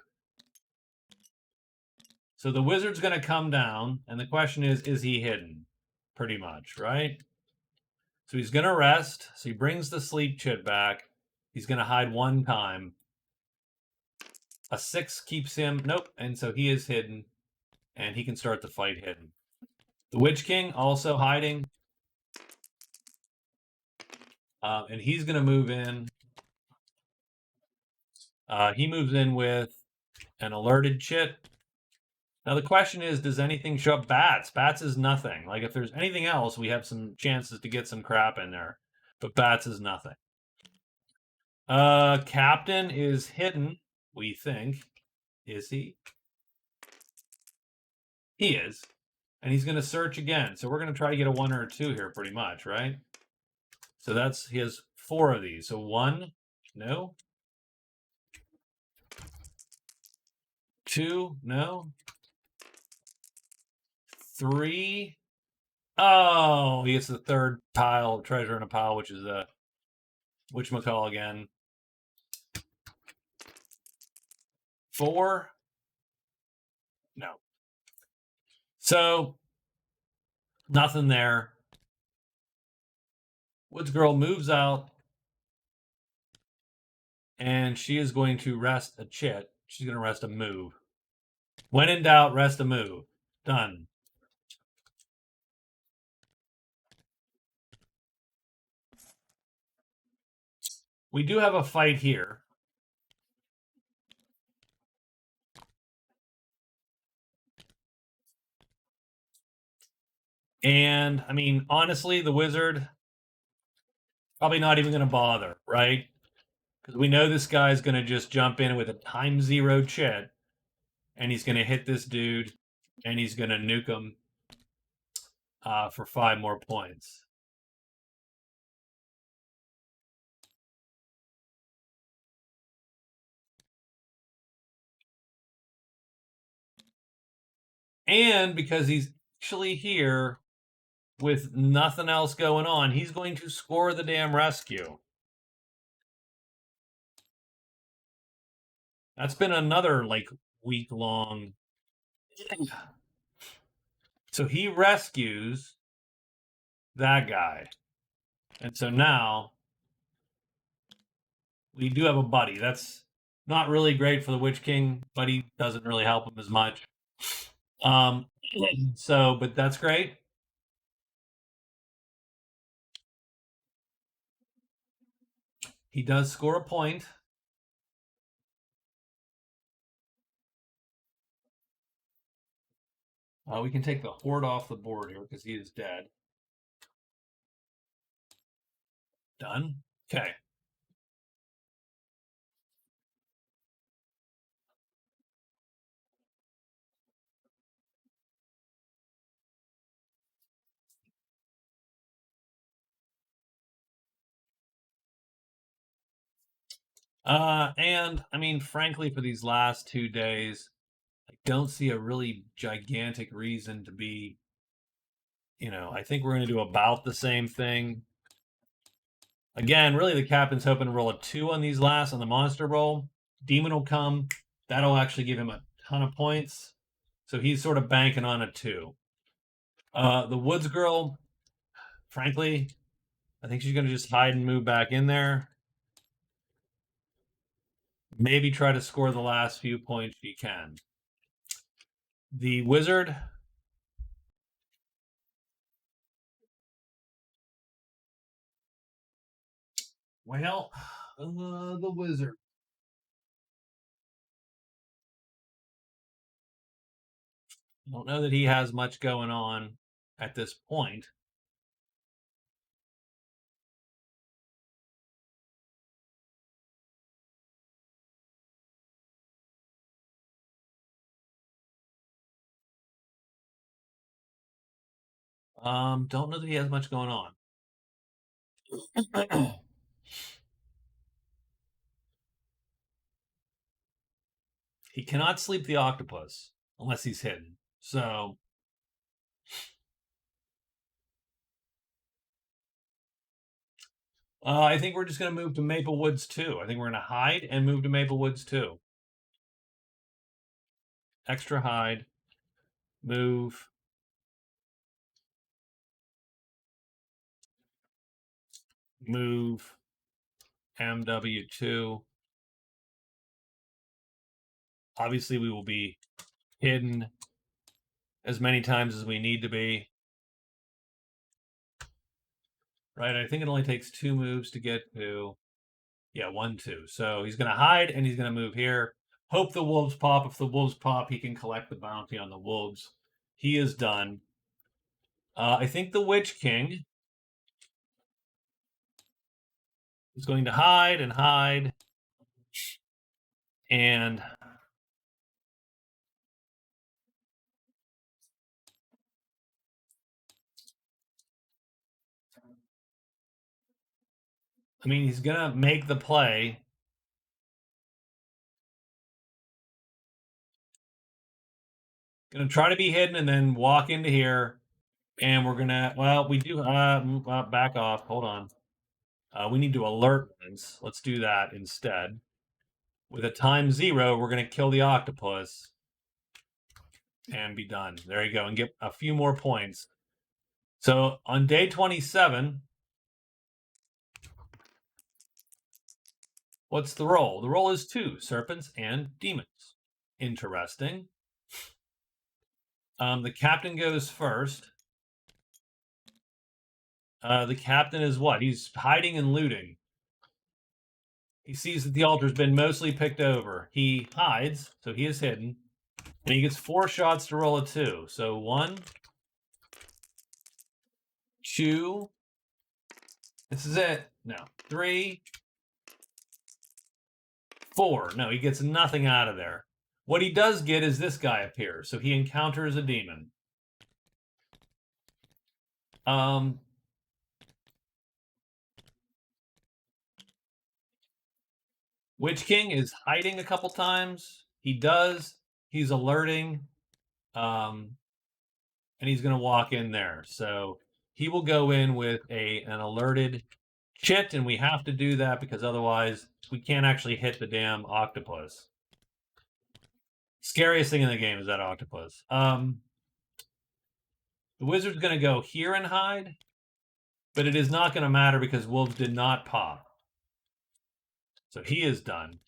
So the wizard's going to come down, and the question is he hidden? Pretty much, right? So he's going to rest. So he brings the sleep chit back. He's going to hide 1 time. A 6 keeps him. Nope. And so he is hidden, and he can start the fight hidden. The Witch King also hiding. And he's going to move in. He moves in with an alerted chit. Now the question is, does anything show up? Bats. Bats is nothing. Like if there's anything else, we have some chances to get some crap in there. But bats is nothing. Captain is hidden, we think. Is he? He is. And he's going to search again. So we're going to try to get a 1 or a 2 here pretty much, right? So he has 4 of these. So 1, no. 2, no. 3. Oh, he gets the 3rd pile, treasure in a pile, which is whatchamacall again. 4. No. So nothing there. Woods Girl moves out, and she is going to rest a chit. She's going to rest a move. When in doubt, rest a move. Done. We do have a fight here. And, I mean, honestly, the wizard probably not even going to bother, right? Because we know this guy's going to just jump in with a ×0 chit, and he's going to hit this dude, and he's going to nuke him for 5 more points. And because he's actually here with nothing else going on, he's going to score the damn rescue. That's been another, week-long. So he rescues that guy. And so now we do have a buddy. That's not really great for the Witch King, but he doesn't really help him as much. But that's great. He does score a point. We can take the horde off the board here because he is dead. Done. Okay. And I mean, frankly, for these last 2 days, I don't see a really gigantic reason to be, I think we're going to do about the same thing. Again, really the captain's hoping to roll a 2 on these last on the monster roll. Demon will come. That'll actually give him a ton of points. So he's sort of banking on a 2. The Woods Girl, frankly, I think she's going to just hide and move back in there. Maybe try to score the last few points she can. The Wizard, well, the Wizard. I don't know that he has much going on at this point. Don't know that he has much going on. He cannot sleep the octopus unless he's hidden. So I think we're just going to move to Maple Woods 2. I think we're going to hide and move to Maple Woods 2. Extra hide. Move. Move. MW2. Obviously, we will be hidden as many times as we need to be. Right, I think it only takes 2 moves to get to, 1, 2. So he's going to hide and he's going to move here. Hope the wolves pop. If the wolves pop, he can collect the bounty on the wolves. He is done. I think the Witch King is going to hide and hide. And I mean, he's going to make the play. Going to try to be hidden and then walk into here. And we're going to, well, we do, back off. Hold on. We need to alert ones. Let's do that instead. With a time 0, we're going to kill the octopus and be done. There you go. And get a few more points. So on day 27, what's the roll? The roll is 2 serpents and demons. Interesting. The captain goes first. The captain is what? He's hiding and looting. He sees that the altar's been mostly picked over. He hides, so he is hidden. And he gets 4 shots to roll a 2. So 1, 2. This is it. No. 3, 4. No, he gets nothing out of there. What he does get is this guy appears. So he encounters a demon. Witch King is hiding a couple times. He does. He's alerting. And he's going to walk in there. So he will go in with an alerted chit, and we have to do that because otherwise we can't actually hit the damn octopus. Scariest thing in the game is that octopus. The wizard's going to go here and hide, but it is not going to matter because wolves did not pop. So he is done.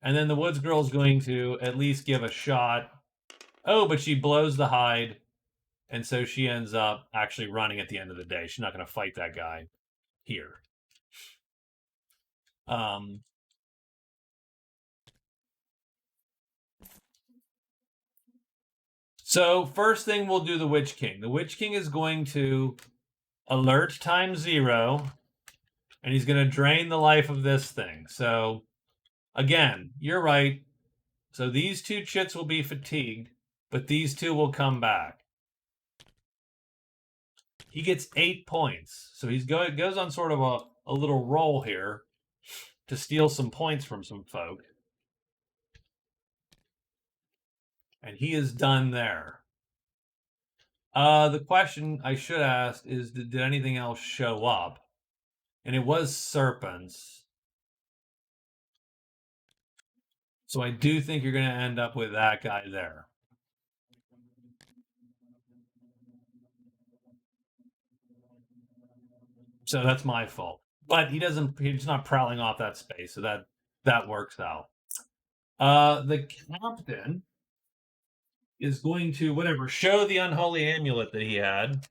And then the woods girl is going to at least give a shot. Oh, but she blows the hide. And so she ends up actually running at the end of the day. She's not going to fight that guy here. So first thing we'll do the Witch King. The Witch King is going to alert time 0. And he's going to drain the life of this thing. So again, you're right. So these 2 chits will be fatigued, but these 2 will come back. He gets 8 points. So he goes on sort of a little roll here to steal some points from some folk. And he is done there. The question I should ask is, did anything else show up? And it was serpents. So I do think you're going to end up with that guy there. So that's my fault. But he's not prowling off that space, so that works out. The captain is going to, whatever, show the unholy amulet that he had.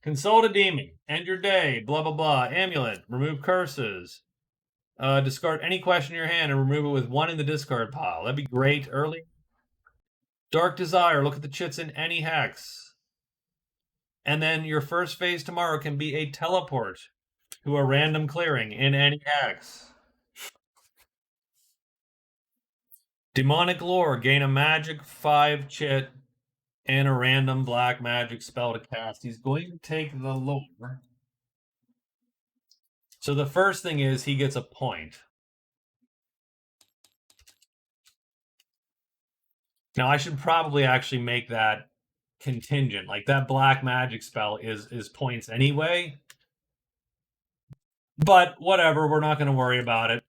Consult a demon. End your day. Blah, blah, blah. Amulet. Remove curses. Discard any question in your hand and remove it with one in the discard pile. That'd be great early. Dark Desire. Look at the chits in any hex. And then your first phase tomorrow can be a teleport to a random clearing in any hex. Demonic Lore. Gain a magic 5 chit and a random black magic spell to cast. He's going to take the lore. So the first thing is he gets a point. Now I should probably actually make that contingent. Like that black magic spell is points anyway. But whatever, we're not going to worry about it.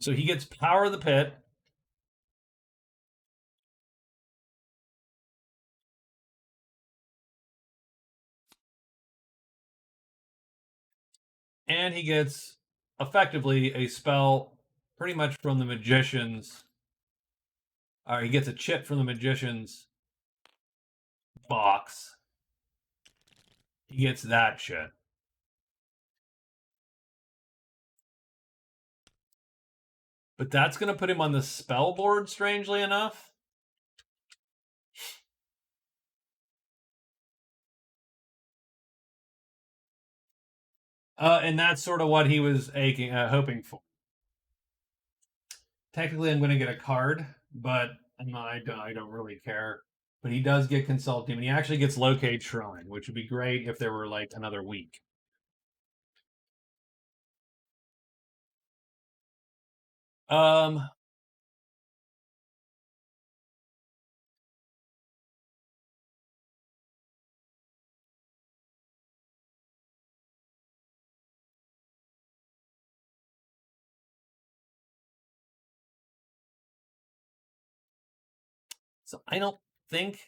So he gets Power of the Pit. And he gets effectively a spell pretty much from the Magician's. Or he gets a chit from the Magician's box. He gets that shit. But that's going to put him on the spell board, strangely enough. And that's sort of what he was hoping for. Technically, I'm going to get a card, but I don't really care. But he does get Consult Demon. He actually gets Locate Shrine, which would be great if there were like another week. So I don't think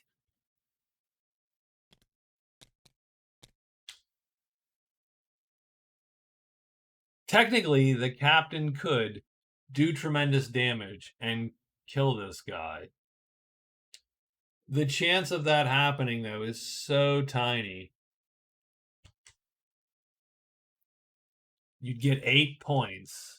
technically the captain could do tremendous damage and kill this guy. The chance of that happening, though, is so tiny. You'd get 8 points.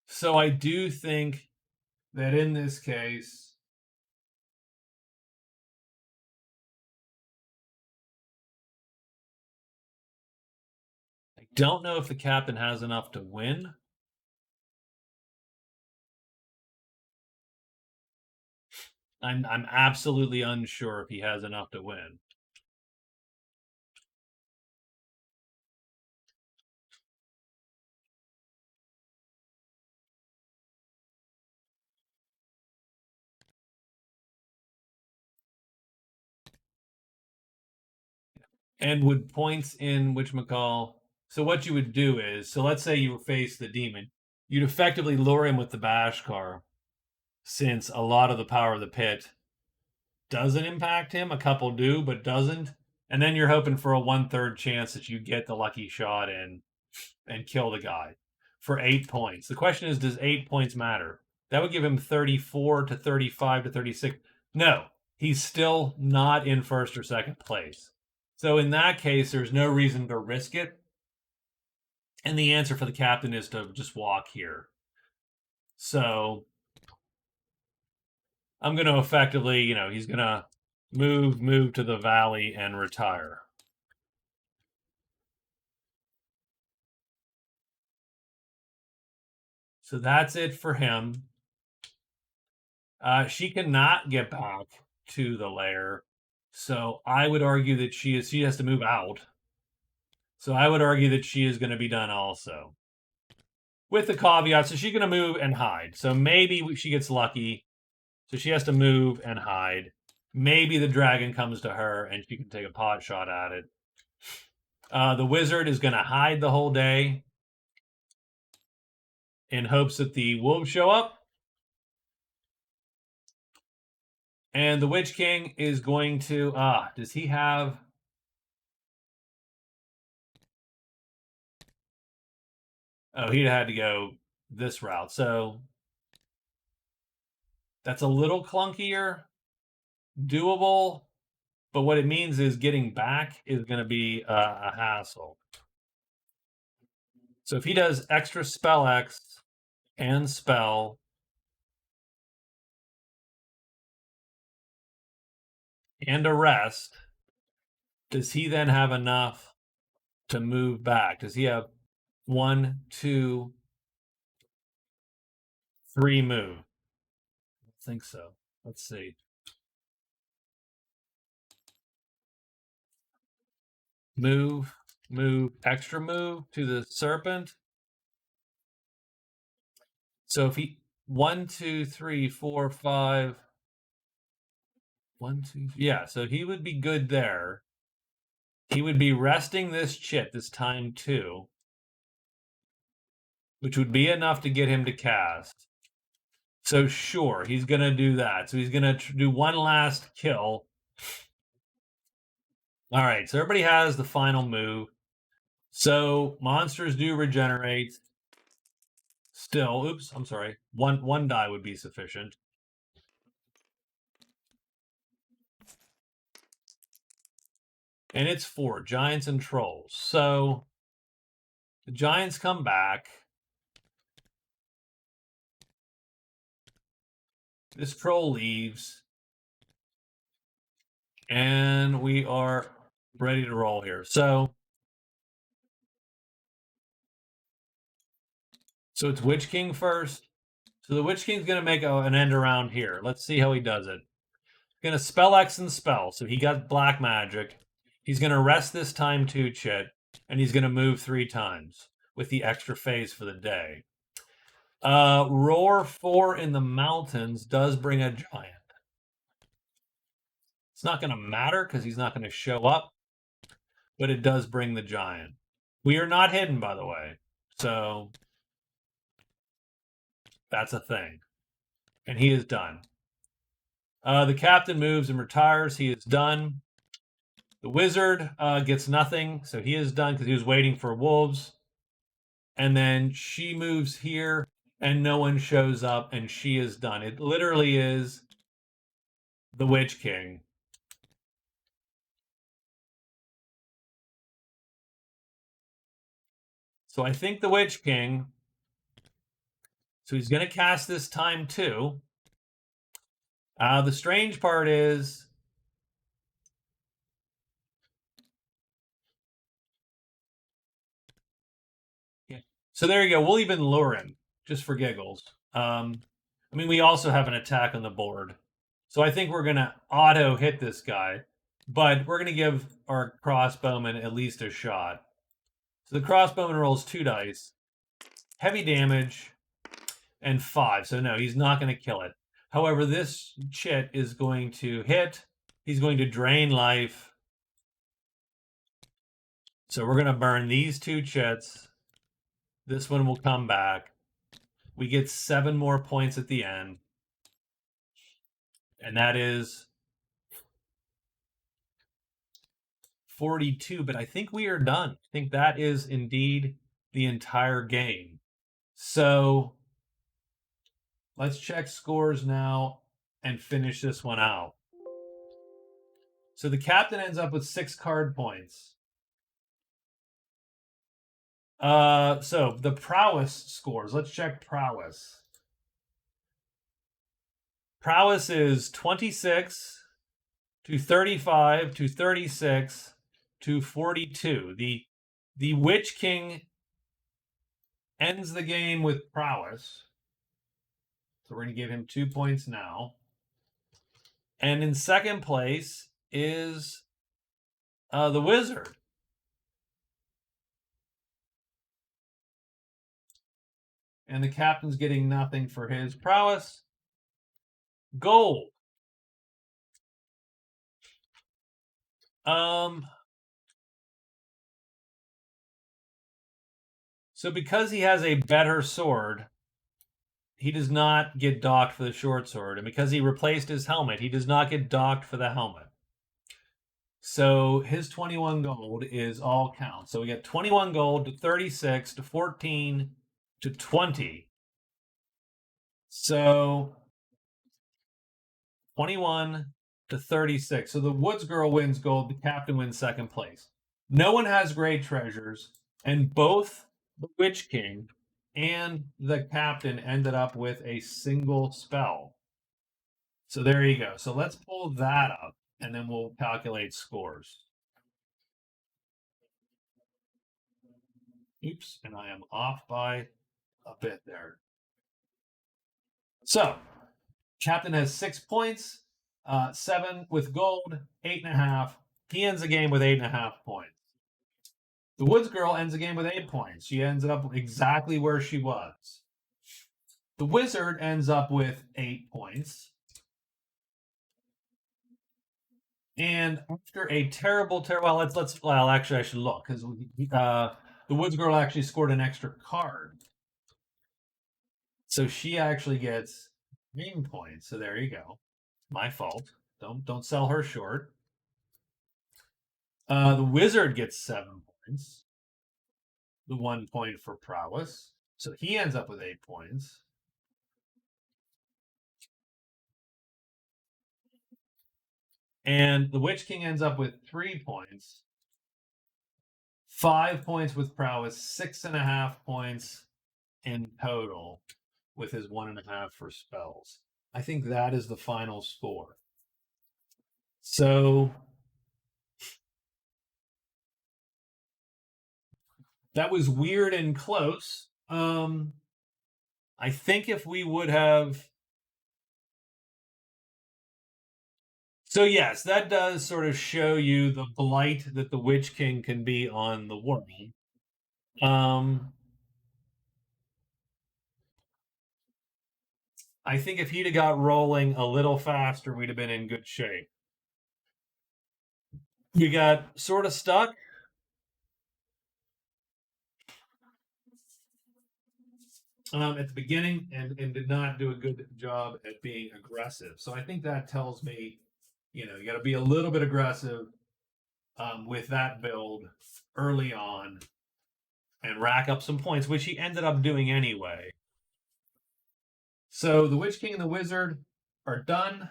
So I do think that in this case, I don't know if the captain has enough to win. I'm absolutely unsure if he has enough to win. And would points in whatchamacall. So what you would do is, so let's say you face the demon, you'd effectively lure him with the Bashkar, since a lot of the Power of the Pit doesn't impact him. A couple do, but doesn't. And then you're hoping for a 1/3 chance that you get the lucky shot in and kill the guy for 8 points. The question is, does 8 points matter? That would give him 34 to 35 to 36. No, he's still not in first or second place. So in that case, there's no reason to risk it. And the answer for the captain is to just walk here. So I'm going to effectively, he's going to move to the valley and retire. So that's it for him. She cannot get back to the lair. So I would argue that she has to move out. So I would argue that she is going to be done also. With the caveat, so she's going to move and hide. So maybe she gets lucky. So she has to move and hide. Maybe the dragon comes to her and she can take a pot shot at it. The wizard is going to hide the whole day in hopes that the wolves show up. And the Witch King is going to, does he have... Oh, he'd had to go this route. So that's a little clunkier, doable. But what it means is getting back is going to be a hassle. So if he does extra spell X and spell and arrest, does he then have enough to move back? Does he have 1, 2, 3 move? I think so. Let's see. Move, extra move to the serpent. So if he 1, 2, 3, 4, 5. 1, 2. Yeah, so he would be good there. He would be resting this chit this time too, which would be enough to get him to cast. So sure, he's going to do that. So he's going to do one last kill. All right, so everybody has the final move. So monsters do regenerate. Still, oops, I'm sorry. One die would be sufficient. And it's 4 giants and trolls. So the giants come back. This troll leaves. And we are ready to roll here. So it's Witch King first. So the Witch King's going to make an end around here. Let's see how he does it. Going to spell X and spell. So he got black magic. He's going to rest this time too, Chit. And he's going to move 3 times with the extra phase for the day. Roar 4 in the mountains does bring a giant. It's not going to matter because he's not going to show up. But it does bring the giant. We are not hidden, by the way. So that's a thing. And he is done. The captain moves and retires. He is done. The wizard gets nothing, so he is done because he was waiting for wolves. And then she moves here, and no one shows up, and she is done. It literally is the Witch King. So I think the Witch King... So he's going to cast this time too. The strange part is... Yeah. So there you go. We'll even lure him, just for giggles. I mean, we also have an attack on the board. So I think we're going to auto hit this guy. But we're going to give our crossbowman at least a shot. So the crossbowman rolls 2 dice. Heavy damage. And 5. So no, he's not going to kill it. However, this chit is going to hit. He's going to drain life. So we're going to burn these 2 chits. This one will come back. We get 7 more points at the end. And that is 42. But I think we are done. I think that is indeed the entire game. So let's check scores now and finish this one out. So the captain ends up with 6 card points. So the prowess scores. Let's check prowess. Prowess is 26 to 35 to 36 to 42. The Witch King ends the game with prowess. So we're going to give him 2 points now. And in second place is the wizard. And the captain's getting nothing for his prowess. Gold. So because he has a better sword, he does not get docked for the short sword. And because he replaced his helmet, he does not get docked for the helmet. So his 21 gold is all count. So we get 21 gold to 36 to 14 to 20. So 21 to 36. So the Woods girl wins gold, the captain wins second place. No one has great treasures, and both the Witch King and the captain ended up with a single spell. So there you go. So let's pull that up, and then we'll calculate scores. Oops, and I am off by a bit there. So, captain has 6 points, 7 with gold, 8.5. He ends the game with 8.5 points. The Woods girl ends the game with 8 points. She ends up exactly where she was. The wizard ends up with 8 points. And after a terrible, well, actually, I should look because the Woods girl actually scored an extra card, so she actually gets 9 points. So there you go. My fault. Don't sell her short. The wizard gets 7 points. The 1 point for prowess, so he ends up with 8 points. And the Witch King ends up with 3 points, 5 points with prowess, 6.5 points in total with his 1.5 for spells. I think that is the final score. So that was weird and close. I think if we would have. So yes, that does sort of show you the blight that the Witch King can be on the world. I think if he'd have got rolling a little faster, we'd have been in good shape. We got sort of stuck. At the beginning and did not do a good job at being aggressive. So I think that tells me, you got to be a little bit aggressive with that build early on and rack up some points, which he ended up doing anyway. So the Witch King and the Wizard are done.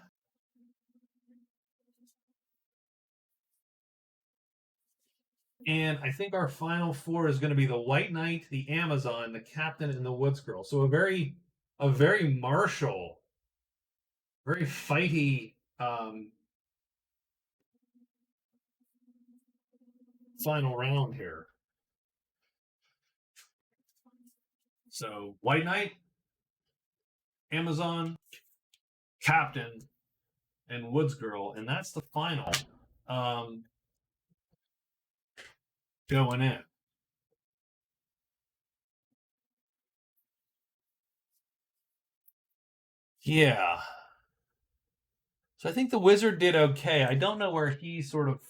And I think our final four is going to be the White Knight, the Amazon, the Captain, and the Woods Girl. So a very martial, very fighty final round here. So White Knight, Amazon, Captain, and Woods Girl, and that's the final going in. Yeah. So I think the Wizard did okay. I don't know where he sort of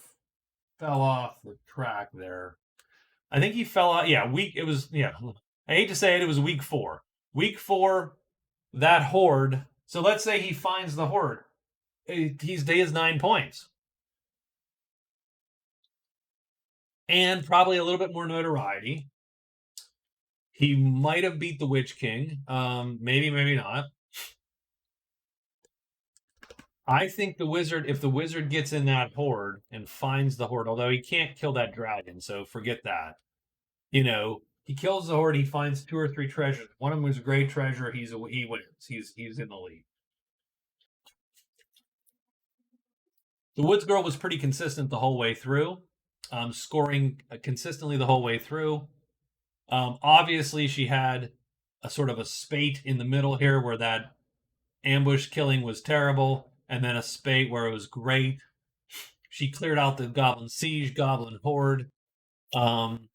fell off the track there. I think he fell out. Yeah, it was, yeah. I hate to say it was week 4. Week 4, that horde. So let's say he finds the horde. He has 9 points. And probably a little bit more notoriety. He might have beat the Witch King. Maybe, maybe not. I think the wizard, if the wizard gets in that horde and finds the horde, although he can't kill that dragon, so forget that. He kills the horde, he finds 2 or 3 treasures. One of them was a great treasure, he wins. He's in the lead. The Woods Girl was pretty consistent the whole way through, scoring consistently the whole way through. Obviously, she had a sort of a spate in the middle here where that ambush killing was terrible, and then a spate where it was great. She cleared out the Goblin Siege, Goblin Horde. Um,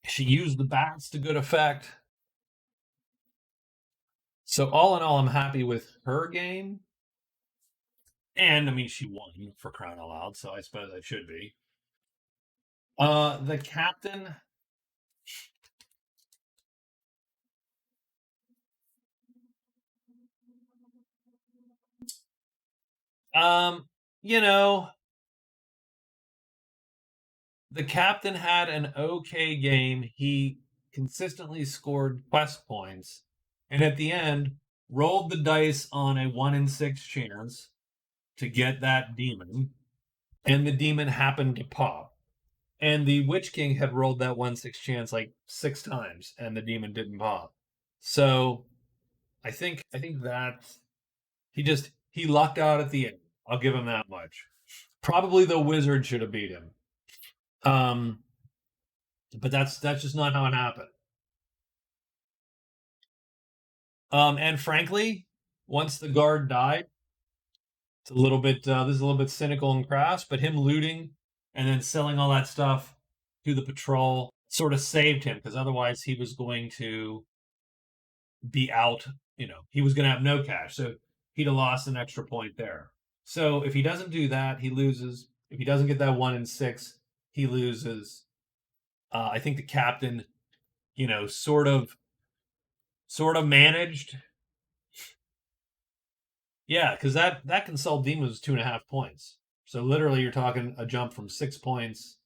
she used the bats to good effect. So all in all, I'm happy with her game. And I mean, she won for crying out loud, so I suppose I should be. The captain. Um, you know, the captain had an okay game. He consistently scored quest points, and at the end, rolled the dice on a 1 in 6 chance to get that demon, and the demon happened to pop. And the Witch King had rolled that 1 6 chance like 6 times, and the demon didn't pop. So I think that he lucked out at the end. I'll give him that much. Probably the wizard should have beat him. Um, but that's just not how it happened. And frankly, once the guard died, it's a little bit this is a little bit cynical and crass, but him looting and then selling all that stuff to the patrol sort of saved him because otherwise he was going to be out. He was going to have no cash, so he'd have lost an extra point there. So if he doesn't do that, he loses. If he doesn't get that 1 in 6, he loses. I think the captain, sort of managed. Yeah, because that consult demon was 2.5 points. So literally, you're talking a jump from 6 points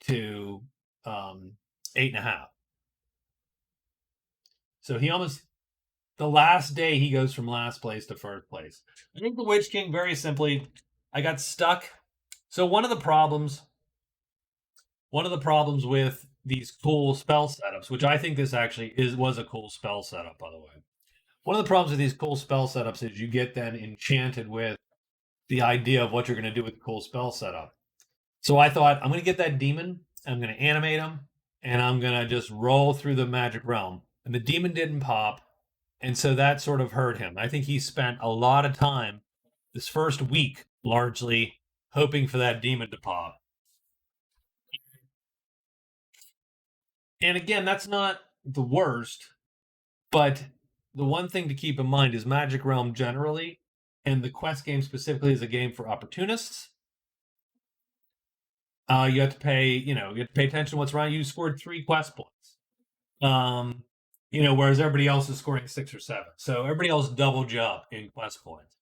to 8.5. So he almost the last day he goes from last place to first place. I think the Witch King, very simply, I got stuck. So one of the problems with these cool spell setups, which I think this actually was a cool spell setup, by the way. One of the problems with these cool spell setups is you get then enchanted with the idea of what you're going to do with the cool spell setup. So I thought, I'm going to get that demon, I'm going to animate him, and I'm going to just roll through the magic realm. And the demon didn't pop, and so that sort of hurt him. I think he spent a lot of time this first week largely hoping for that demon to pop. And again, that's not the worst, but the one thing to keep in mind is Magic Realm generally, and the quest game specifically, is a game for opportunists. You have to pay attention to what's around you. You scored 3 quest points. Whereas everybody else is scoring 6 or 7. So everybody else doubled you up in quest points.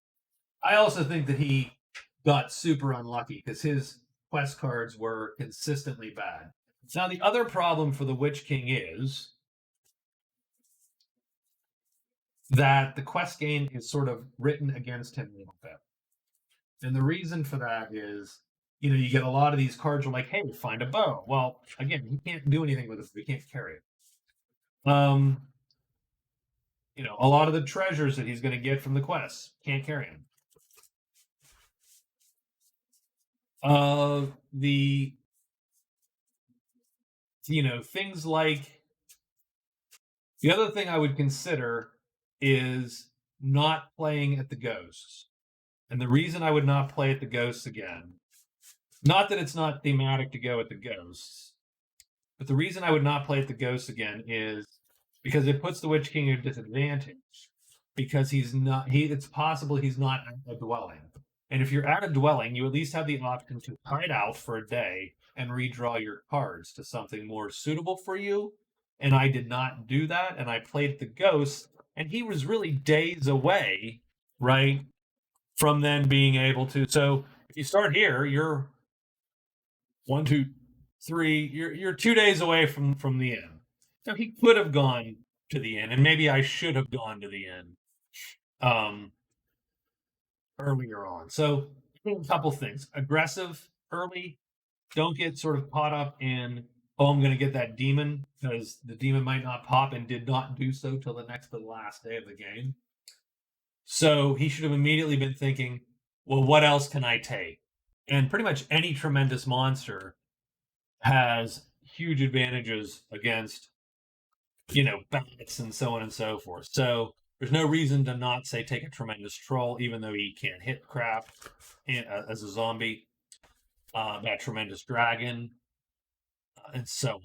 I also think that he got super unlucky because his quest cards were consistently bad. Now, the other problem for the Witch King is that the quest game is sort of written against him a little bit. And the reason for that is, you get a lot of these cards are like, hey, find a bow. Well, again, he can't do anything with it. He can't carry it. A lot of the treasures that he's going to get from the quests can't carry him. The things like the other thing I would consider is not playing at the ghosts. And the reason I would not play at the ghosts again, not that it's not thematic to go at the ghosts, but the reason I would not play at the ghosts again is because it puts the Witch King at a disadvantage. Because it's possible he's not at a dwelling. And if you're at a dwelling, you at least have the option to hide out for a day and redraw your cards to something more suitable for you. And I did not do that. And I played the ghost, and he was really days away, right, from then being able to. So if you start here, you're 1, 2, 3. You're 2 days away from the end. So he could have gone to the end, and maybe I should have gone to the end. Earlier on. So a couple things. Aggressive early. Don't get sort of caught up in, I'm going to get that demon, because the demon might not pop and did not do so till the next to the last day of the game. So he should have immediately been thinking, well, what else can I take? And pretty much any tremendous monster has huge advantages against, bats and so on and so forth. So there's no reason to not say take a tremendous troll, even though he can't hit crap as a zombie. That tremendous dragon, and so on.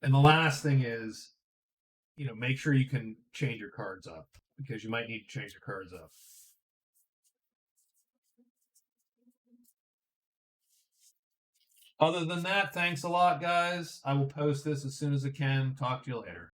And the last thing is, make sure you can change your cards up because you might need to change your cards up. Other than that, thanks a lot, guys. I will post this as soon as I can. Talk to you later.